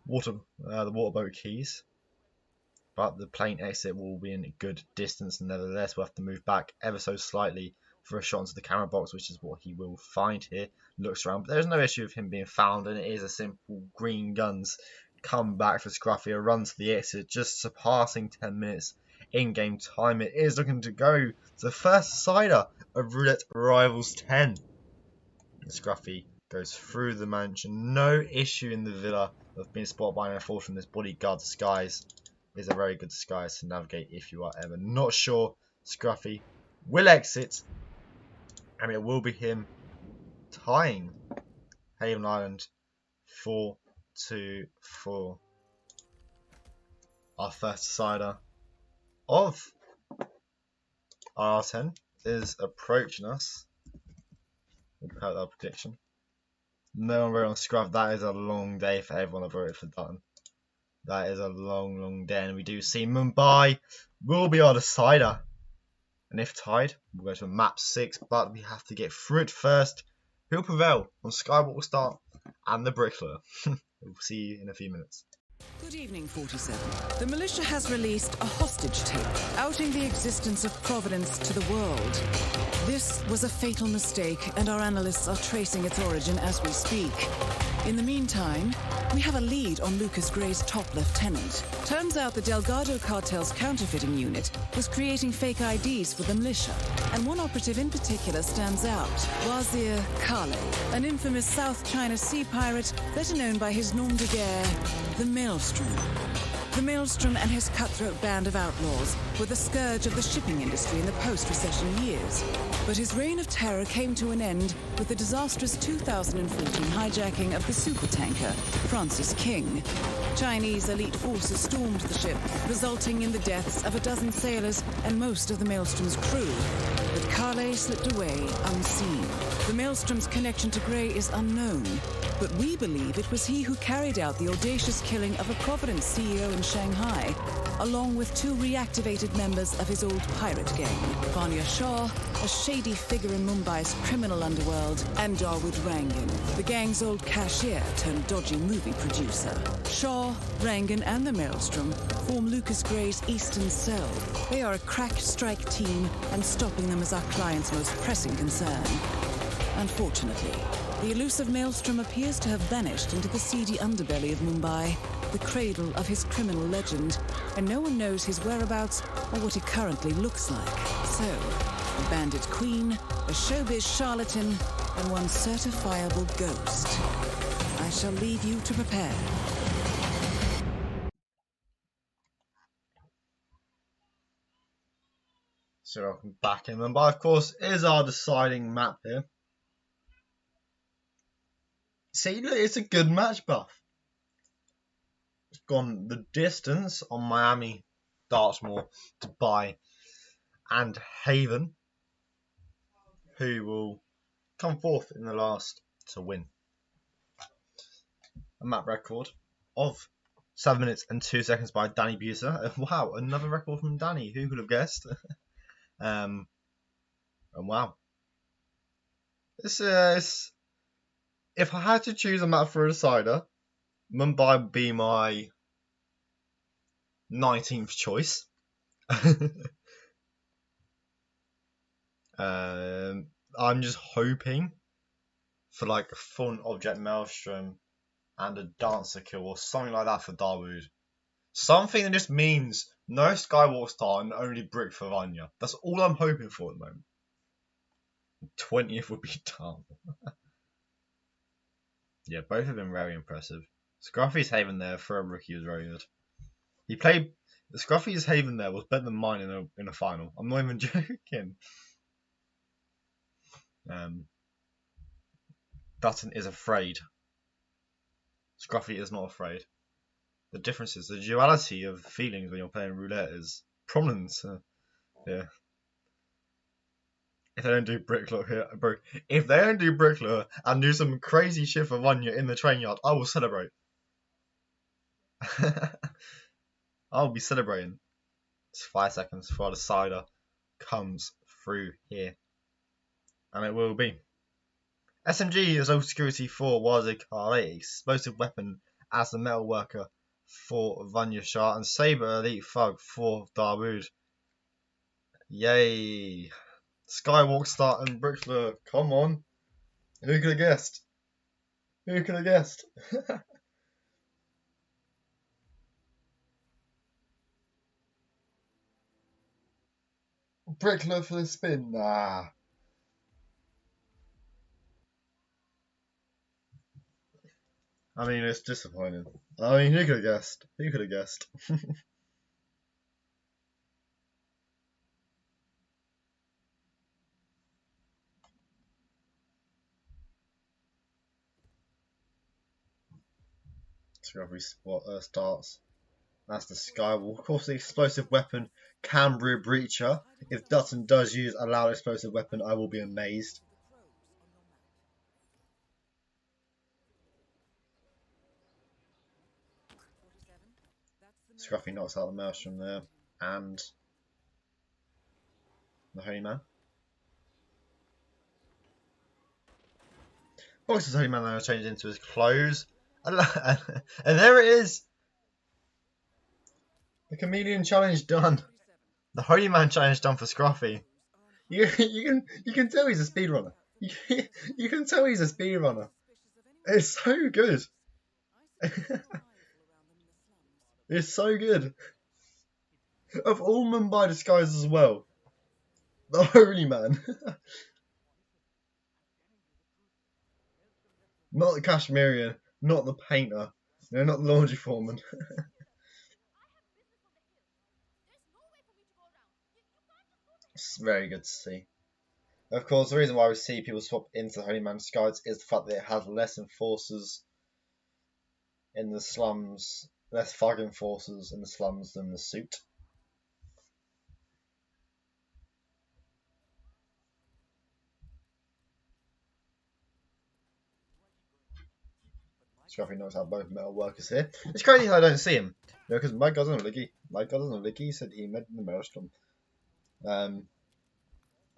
waterboat keys, but the plane exit will be in a good distance. Nevertheless, we'll have to move back ever so slightly for a shot into the camera box, which is what he will find here. Looks around, but there's no issue with him being found, and it is a simple green guns come back for Scruffy, a run to the exit, just surpassing 10 minutes in-game time. It is looking to go to the first cider of Roulette Rivals 10. And Scruffy goes through the mansion, no issue in the villa of being spotted by an enforcer from this bodyguard disguise. Is a very good disguise to navigate if you are ever not sure. Scruffy will exit, and it will be him tying Haven Island 4-4. Our first decider of R10 is approaching us. We'll cut our prediction. No one voted on Scruff. That is a long day for everyone that voted for Dutton. That is a long, long day, and we do see Mumbai will be our decider. And if tied, we'll go to map 6, but we have to get through it first. Who'll prevail on Skywalk will start and the Bricklayer? We'll see you in a few minutes.
Good evening, 47. The militia has released a hostage tape outing the existence of Providence to the world. This was a fatal mistake, and our analysts are tracing its origin as we speak. In the meantime, we have a lead on Lucas Gray's top lieutenant. Turns out the Delgado cartel's counterfeiting unit was creating fake IDs for the militia, and one operative in particular stands out, Wazir Kale, an infamous South China Sea pirate better known by his nom de guerre, the Maelstrom. The Maelstrom and his cutthroat band of outlaws were the scourge of the shipping industry in the post-recession years. But his reign of terror came to an end with the disastrous 2014 hijacking of the supertanker Francis King. Chinese elite forces stormed the ship, resulting in the deaths of a dozen sailors and most of the Maelstrom's crew. But Kale slipped away unseen. The Maelstrom's connection to Gray is unknown, but we believe it was he who carried out the audacious killing of a Providence CEO in Shanghai, along with 2 reactivated members of his old pirate gang, Vanya Shah, a shady figure in Mumbai's criminal underworld, and Dawood Rangan, the gang's old cashier turned dodgy movie producer. Shah, Rangan, and the Maelstrom form Lucas Gray's Eastern Cell. They are a crack strike team, and stopping them is our client's most pressing concern. Unfortunately, the elusive Maelstrom appears to have vanished into the seedy underbelly of Mumbai, the cradle of his criminal legend, and no one knows his whereabouts or what he currently looks like. So, a bandit queen, a showbiz charlatan, and one certifiable ghost. I shall leave you to prepare.
So welcome back in Mumbai, of course, is our deciding map here. See, look, it's a good match, Buff. It's gone the distance on Miami, Dartmoor, Dubai, and Haven, who will come forth in the last to win. A map record of 7 minutes and 2 seconds by Danny Buser. Wow, another record from Danny. Who could have guessed? And wow, this is. If I had to choose a map for a decider, Mumbai would be my 19th choice. I'm just hoping for like a fun object Maelstrom and a dancer kill or something like that for Dawood. Something that just means no Skywalk Star and only Brick for Vanya. That's all I'm hoping for at the moment. 20th would be dumb. Yeah, both have been very impressive. Scruffy's Haven there for a rookie was very good. He played Scruffy's Haven there was better than mine in a final. I'm not even joking. Dutton is afraid. Scruffy is not afraid. The difference is the duality of feelings when you're playing roulette is prominent. Yeah. If they don't do Bricklayer here, bro. If they don't do Bricklayer and do some crazy shit for Vanya in the train yard, I will celebrate. I'll be celebrating. It's 5 seconds before the decider comes through here. And it will be. SMG is old security 4 was a Kale explosive weapon as the metal worker for Vanya Shah and Saber Elite Thug for Dawood. Yay! Skywalk start and Brickler, come on! Who could have guessed? Who could have guessed? Brickler for the spin, nah. I mean, it's disappointing. I mean, who could have guessed? Who could have guessed? Scruffy starts. That's the Skywalk. Of course, the explosive weapon, Cambria Breacher. If Dutton does use a loud explosive weapon, I will be amazed. Scruffy knocks out the Maelstrom there. And the Holy Man. Box's Holy Man now changed into his clothes. And there it is! The Chameleon challenge done. The Holy Man challenge done for Scruffy. You can tell he's a speedrunner. You can tell he's a speedrunner. It's so good. It's so good. Of all Mumbai disguises as well. The Holy Man. Not the Kashmirian. Not the painter. No, not the laundry foreman. It's very good to see. Of course, the reason why we see people swap into the Holy Man disguise is the fact that it has less enforcers in the slums, less thug enforcers in the slums than the suit. Scruffy knocks out both metal workers here. It's crazy how I don't see him. Because my God doesn't licky. My God doesn't licky. He said he met in the Maelstrom. I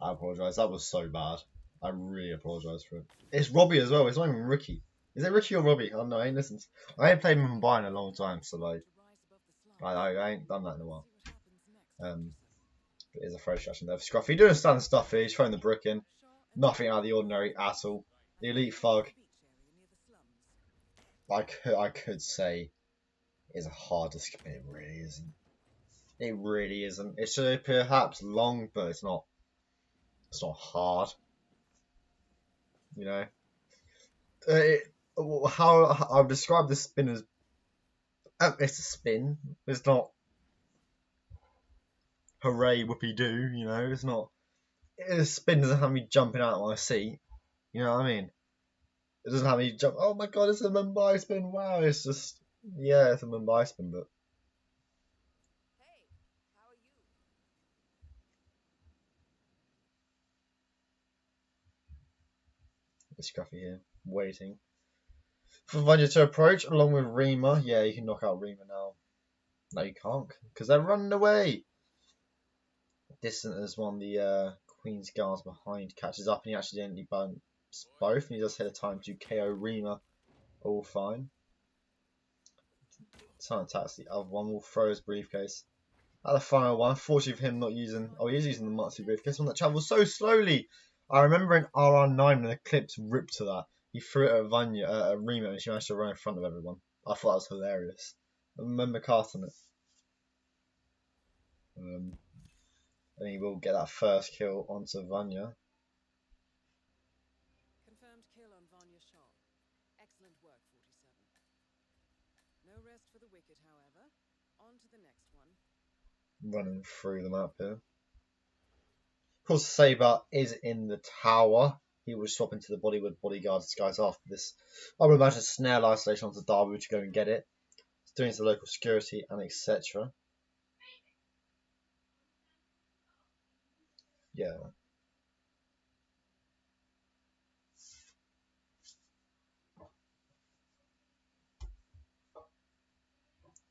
apologise. That was so bad. I really apologise for it. It's Robbie as well. It's not even Ricky. Is it Ricky or Robbie? I don't know. I ain't listened. I ain't played Mumbai in a long time, so like, I ain't done that in a while. But it's a throw distraction there for Scruffy. Doing standard stuff here. He's throwing the brick in. Nothing out of the ordinary at all. The elite thug. I could say is a hard to skip. It really isn't. It really isn't. It's perhaps long, but it's not. It's not hard. You know. How I would describe this spin as it's a spin. It's not hooray whoopee doo. You know. It's not. A spin doesn't have me jumping out of my seat. You know what I mean? It doesn't have me jump. Oh my God! It's a Mumbai spin. Wow! It's just yeah, it's a Mumbai spin, but. Scruffy here, waiting for Vanya to approach along with Rima. Yeah, you can knock out Rima now. No, you can't because they're running away. Distant as one, the Queen's Guards behind catches up and he accidentally bumps both and he does hit a time to KO Rima. All fine. Sun attacks the other one, will throw his briefcase. At the final one, fortunately for him not using, he's using the Matsu briefcase, one that travels so slowly. I remember in RR9 when the clips ripped to that, he threw it at Vanya, at Rima, and she managed to run in front of everyone. I thought that was hilarious. I remember casting it. And he will get that first kill onto Vanya.
Confirmed kill on Vanya Shah. Excellent work, 47. No rest for the wicked, however. On to the next one.
Running through the map here. Of course, Saber is in the tower. He will swap into the Bollywood bodyguard disguise after this. I would imagine snare isolation onto Dawood to go and get it. It's doing to local security and etc. Yeah.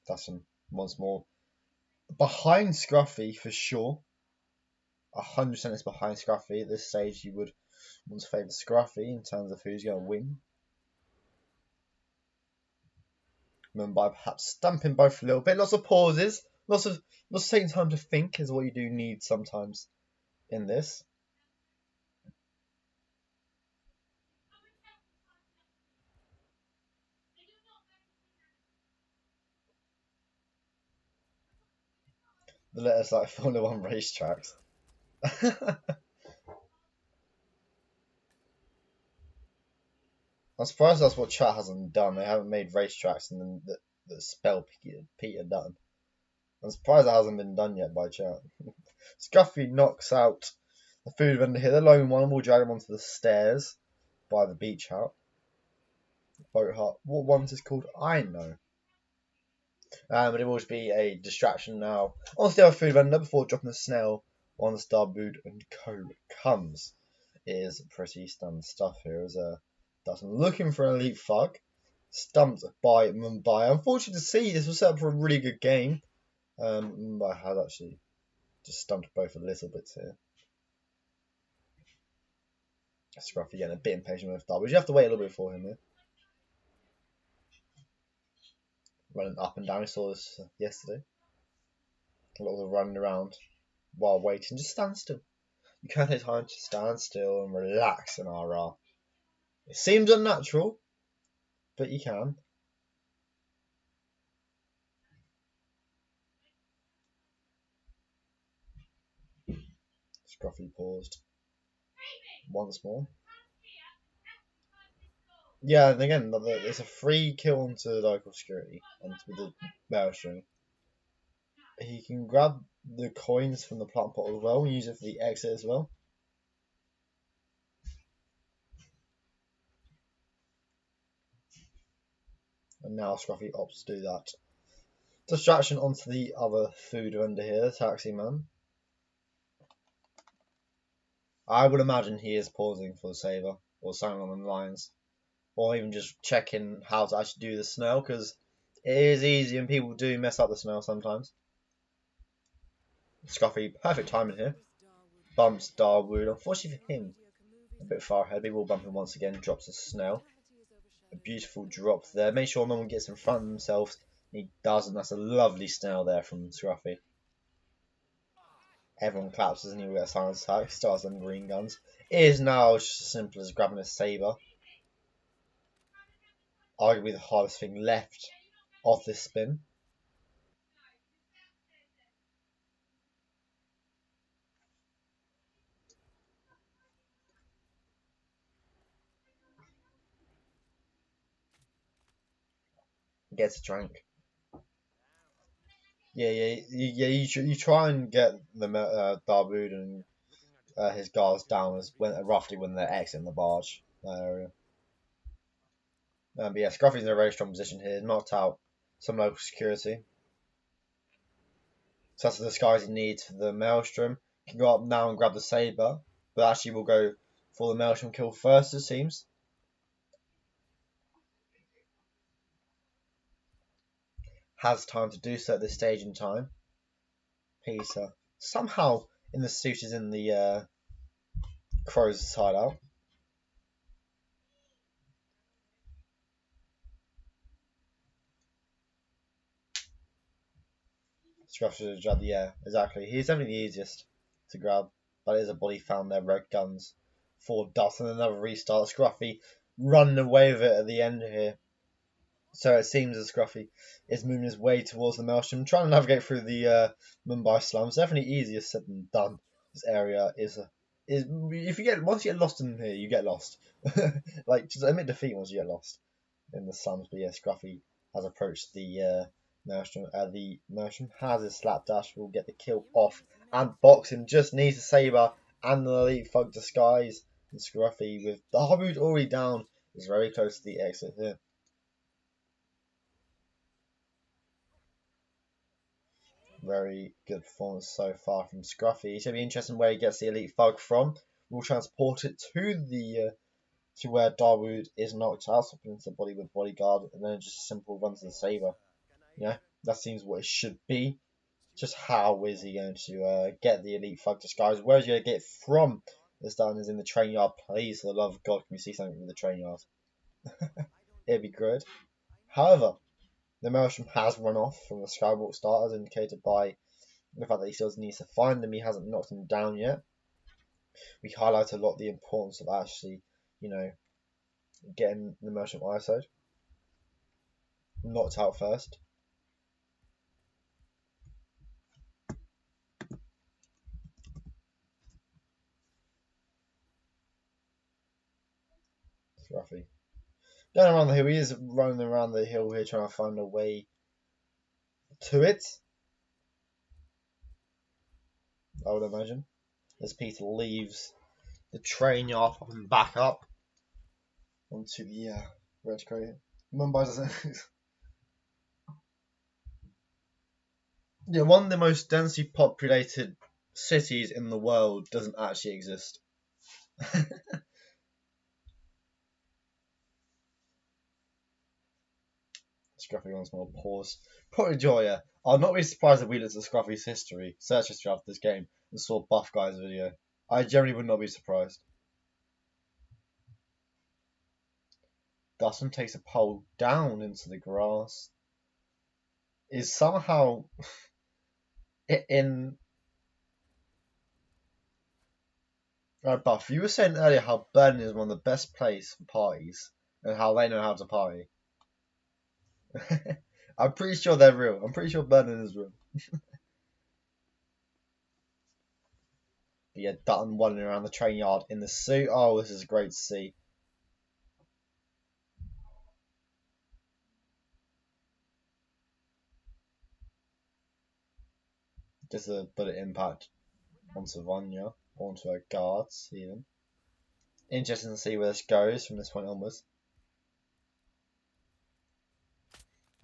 Dutton once more. Behind Scruffy for sure. 100% is behind Scruffy. At this stage, you would want to favour Scruffy in terms of who's going to win. Mumbai perhaps stumping both a little bit. Lots of pauses. Lots of taking time to think is what you do need sometimes in this. The letters like Formula One racetracks. I'm surprised that's what chat hasn't done. They haven't made racetracks and then that spell Peter Dutton. I'm surprised that hasn't been done yet by chat. Scruffy knocks out the food vendor here. The lone one will drag him onto the stairs by the beach hut. Boat hut. What one's is called? I know. But it will just be a distraction now. On the other food vendor before dropping the snail on the Starboot and Co comes. It is pretty standard stuff here as Dutton looking for an elite thug. Stumped by Mumbai. Unfortunate to see, this was set up for a really good game. Mumbai has actually just stumped both a little bit here. Scruffy getting a bit impatient with Darby. You have to wait a little bit for him here. Running up and down, we saw this yesterday. A lot of the running around while waiting. Just stand still. You can take time to stand still and relax in RR. It seems unnatural, but you can. Scruffy paused once more. Yeah, and again, it's a free kill onto local security and with the maelstrom. He can grab the coins from the plant pot as well and use it for the exit as well. And now Scruffy opts to do that. Distraction onto the other food vendor here, the taxi man. I would imagine he is pausing for the saver or something along the lines. Or even just checking how to actually do the snail, because it is easy and people do mess up the snail sometimes. Scruffy, perfect timing here. Bumps Darwood. Unfortunately for him, a bit far ahead. People will bump him once again. Drops a snail. A beautiful drop there. Make sure no one gets in front of themselves. He doesn't. That's a lovely snail there from Scruffy. Everyone claps as he gets a silence attack. Starts on green guns. It is now just as simple as grabbing a saber. Arguably the hardest thing left of this spin. Gets a drink. You try and get the Darbood and his guards down as roughly when they're exiting the barge area. But yeah, Scruffy's in a very strong position here, knocked out some local security. So that's the disguise he needs for the Maelstrom. Can go up now and grab the saber, but actually will go for the Maelstrom kill first, it seems. Has time to do so at this stage in time. Peter somehow in the suit is in the Crow's hideout. Scruffy to grab the air. Exactly. He's definitely the easiest to grab. But it is a body found there. Red guns. 4 dots and another restart. Scruffy running away with it at the end here. So it seems as Scruffy is moving his way towards the Maelstrom, trying to navigate through the Mumbai slums. Definitely easier said than done. This area is if you get once you get lost in here, you get lost. Like just admit defeat once you get lost in the slums. But yeah, Scruffy has approached the Maelstrom. The Maelstrom has his slapdash. Will get the kill off and boxing. Just needs a saber and an elite thug disguise. And Scruffy with the Harboot already down is very close to the exit here. Very good performance so far from Scruffy. It's going to be interesting where he gets the elite thug from. We'll transport it to the to where Darwood is knocked out, so into the body with bodyguard, and then just a simple run to the saber. Yeah, that seems what it should be. Just how is he going to get the elite thug disguise? Where is he going to get it from? This Dutton is in the train yard. Please, for the love of God, can we see something from the train yard? It'd be good. However, The Maelstrom has run off from the Skywalk start, as indicated by the fact that he still needs to find them. He hasn't knocked them down yet. We highlight a lot the importance of actually, getting the Maelstrom ISO'd. Knocked out first. Scruffy. Going around the hill, he is running around the hill here trying to find a way to it. I would imagine. As Peter leaves the train yard and back up onto the red crate. Mumbai doesn't. Yeah, one of the most densely populated cities in the world doesn't actually exist. Scruffy once more pause. Probably Joya. I'll not be surprised if we looked at Scruffy's search history after this game, and saw Buff Guy's video. I generally would not be surprised. Dutton takes a pole down into the grass. Is somehow in. Right, Buff, you were saying earlier how Berlin is one of the best places for parties, and how they know how to party. I'm pretty sure they're real. I'm pretty sure Berlin is real. But yeah, Dutton wandering around the train yard in the suit. Oh, this is great to see. Just a bullet impact onto Vanya, onto her guards even. Interesting to see where this goes from this point onwards.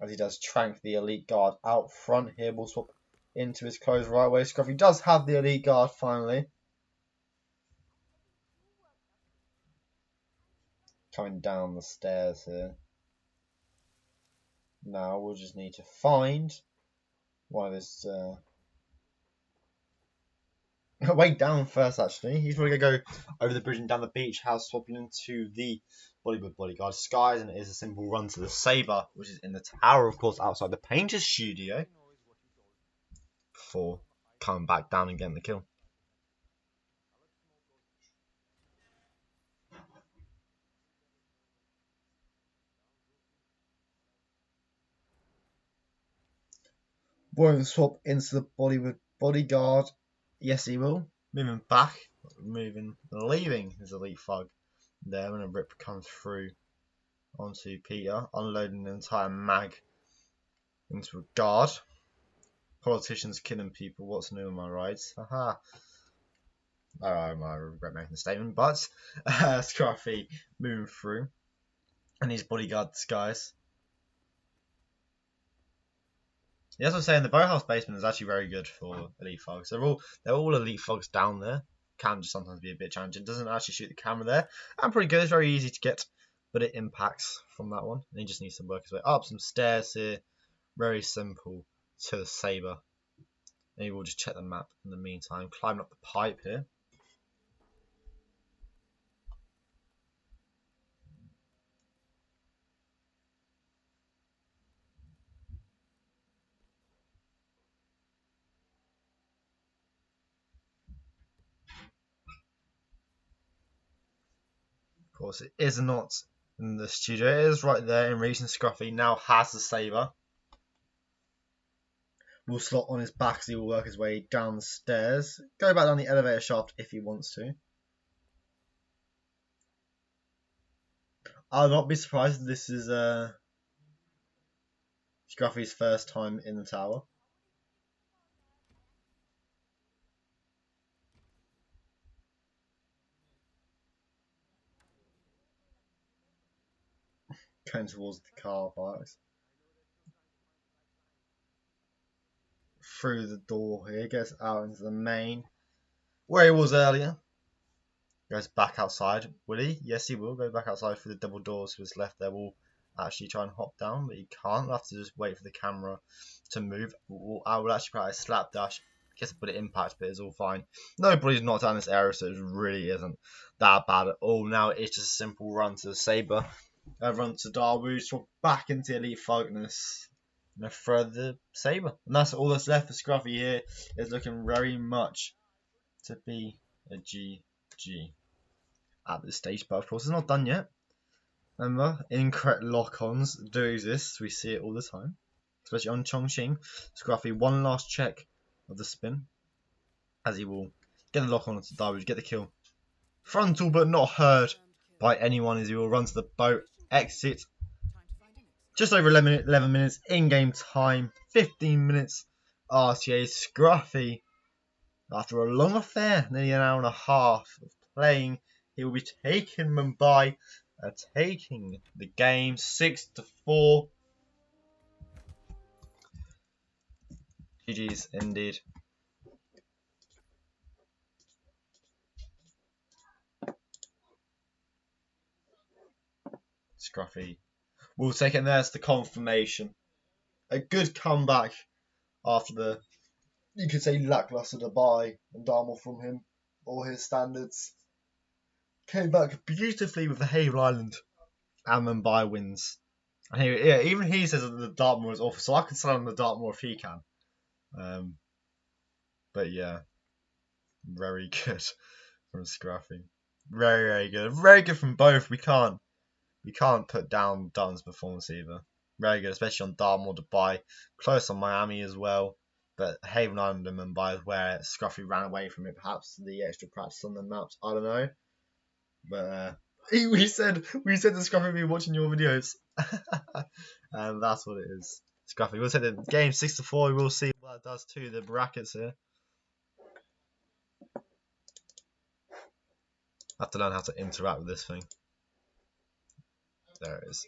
As he does trank the elite guard out front here, we'll swap into his clothes right away. Scruffy does have the elite guard finally. Coming down the stairs here. Now we'll just need to find one of his way down first actually. He's probably gonna go over the bridge and down the beach house, swapping into the Bollywood bodyguard disguise, and it is a simple run to the Sabre, which is in the tower, of course, outside the painter's studio, before coming back down and getting the kill. Won't swap into the Bollywood bodyguard. Yes, he will. Moving back, leaving his elite thug there when a rip comes through onto Peter, unloading an entire mag into a guard. Politicians killing people, what's new, am I right? Haha. I regret making the statement, but Scruffy moving through and his bodyguard disguise. Yeah, that's what I'm saying. The boathouse basement is actually very good for elite thugs. They're all elite thugs down there. Can just sometimes be a bit challenging. Doesn't actually shoot the camera there. And pretty good. It's very easy to get, but it impacts from that one. And he just needs to work his way up some stairs here. Very simple to the Sabre. Maybe we'll just check the map in the meantime. Climbing up the pipe here. Of course, it is not in the studio. It is right there in reach, and Scruffy now has the Sabre. Will slot on his back, so he will work his way down the stairs. Go back down the elevator shaft if he wants to. I'll not be surprised if this is Scruffy's first time in the tower. Going towards the car parks. Through the door here, gets out into the main, where he was earlier. Goes back outside. Will he? Yes, he will go back outside through the double doors to his left there. Will actually try and hop down, but he can't. We'll have to just wait for the camera to move. I will actually try a slap dash. Gets a bullet impact, but it's all fine. Nobody's knocked down this area, so it really isn't that bad at all. Now it's just a simple run to the Sabre. Run to Dawood, swap back into Elite Thugness. throw the saber. And that's all that's left for Scruffy here. It's looking very much to be a GG at this stage, but of course it's not done yet. Remember, incorrect lock-ons do exist. We see it all the time, especially on Chongqing. Scruffy, one last check of the spin, as he will get the lock-on onto Darwood, get the kill. Frontal but not heard by anyone, as he will run to the boat, exit. Just over 11 minutes in-game time, 15 minutes RTA. Scruffy, after a long affair, nearly an hour and a half of playing, he will be taking Mumbai, taking the game 6-4. GG's indeed. Scruffy will take it, and there's the confirmation. A good comeback after the, you could say, lackluster Dubai and Darmel from him, all his standards. Came back beautifully with the Haven Island and Mumbai wins. And even he says that the Dartmoor is awful, so I can sell on the Dartmoor if he can. But yeah, very good from Scruffy. Very, very good. Very good from both. We can't put down Dutton's performance either. Very good, especially on Dartmoor, Dubai. Close on Miami as well. But Haven Island and Mumbai is where Scruffy ran away from it. Perhaps the extra practice on the maps. I don't know. But we said to Scruffy, be watching your videos. And that's what it is. Scruffy, we'll take the game 6-4. We'll see what that does to the brackets here. I have to learn how to interact with this thing. There it is.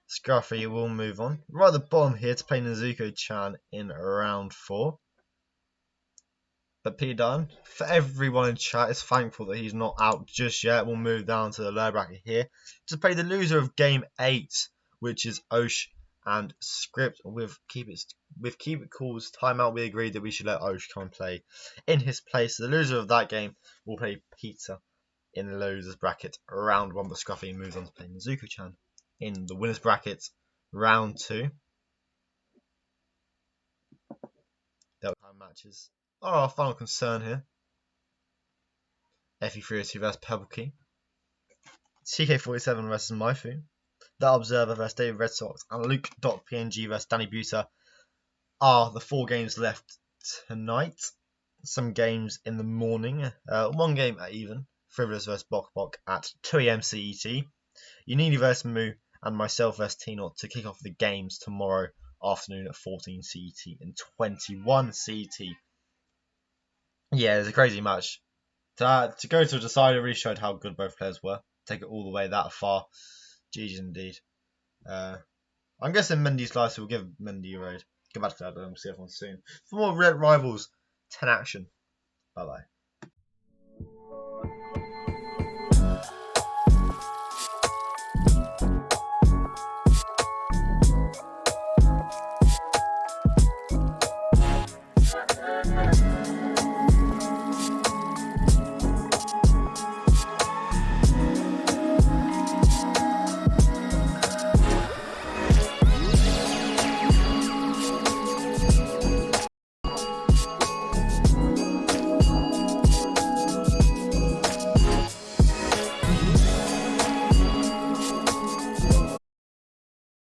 Scruffy will move on. Right at the bottom here to play Nezuko-chan in round 4. But P. Dutton, for everyone in chat, is thankful that he's not out just yet. We'll move down to the lower bracket here to play the loser of game 8, which is Osh and Script. With Keep It Cool's timeout, we agreed that we should let Osh come and play in his place. So the loser of that game will play Peter in the losers bracket round 1, but Scruffy moves on to play Nezuko-chan in the winners bracket round 2. Delta matches are our final concern here. FE302 vs Pebble Key, TK47 vs Maifu, The Observer vs David Red Sox, and Luke.png vs Danny Buter are the 4 games left tonight. Some games in the morning, one game at even, Frivolous vs Bok Bok at 2 AM CET, Unini vs Moo, and myself vs T-Not to kick off the games tomorrow afternoon at 14 CET and 21 CET. Yeah, it's a crazy match. To go to a decider really showed how good both players were. Take it all the way that far. GG's indeed. I'm guessing Mendy's live, so we'll give Mendy a raid. Go back to that, and we'll see everyone soon. For more Roulette Rivals 10 action. Bye bye.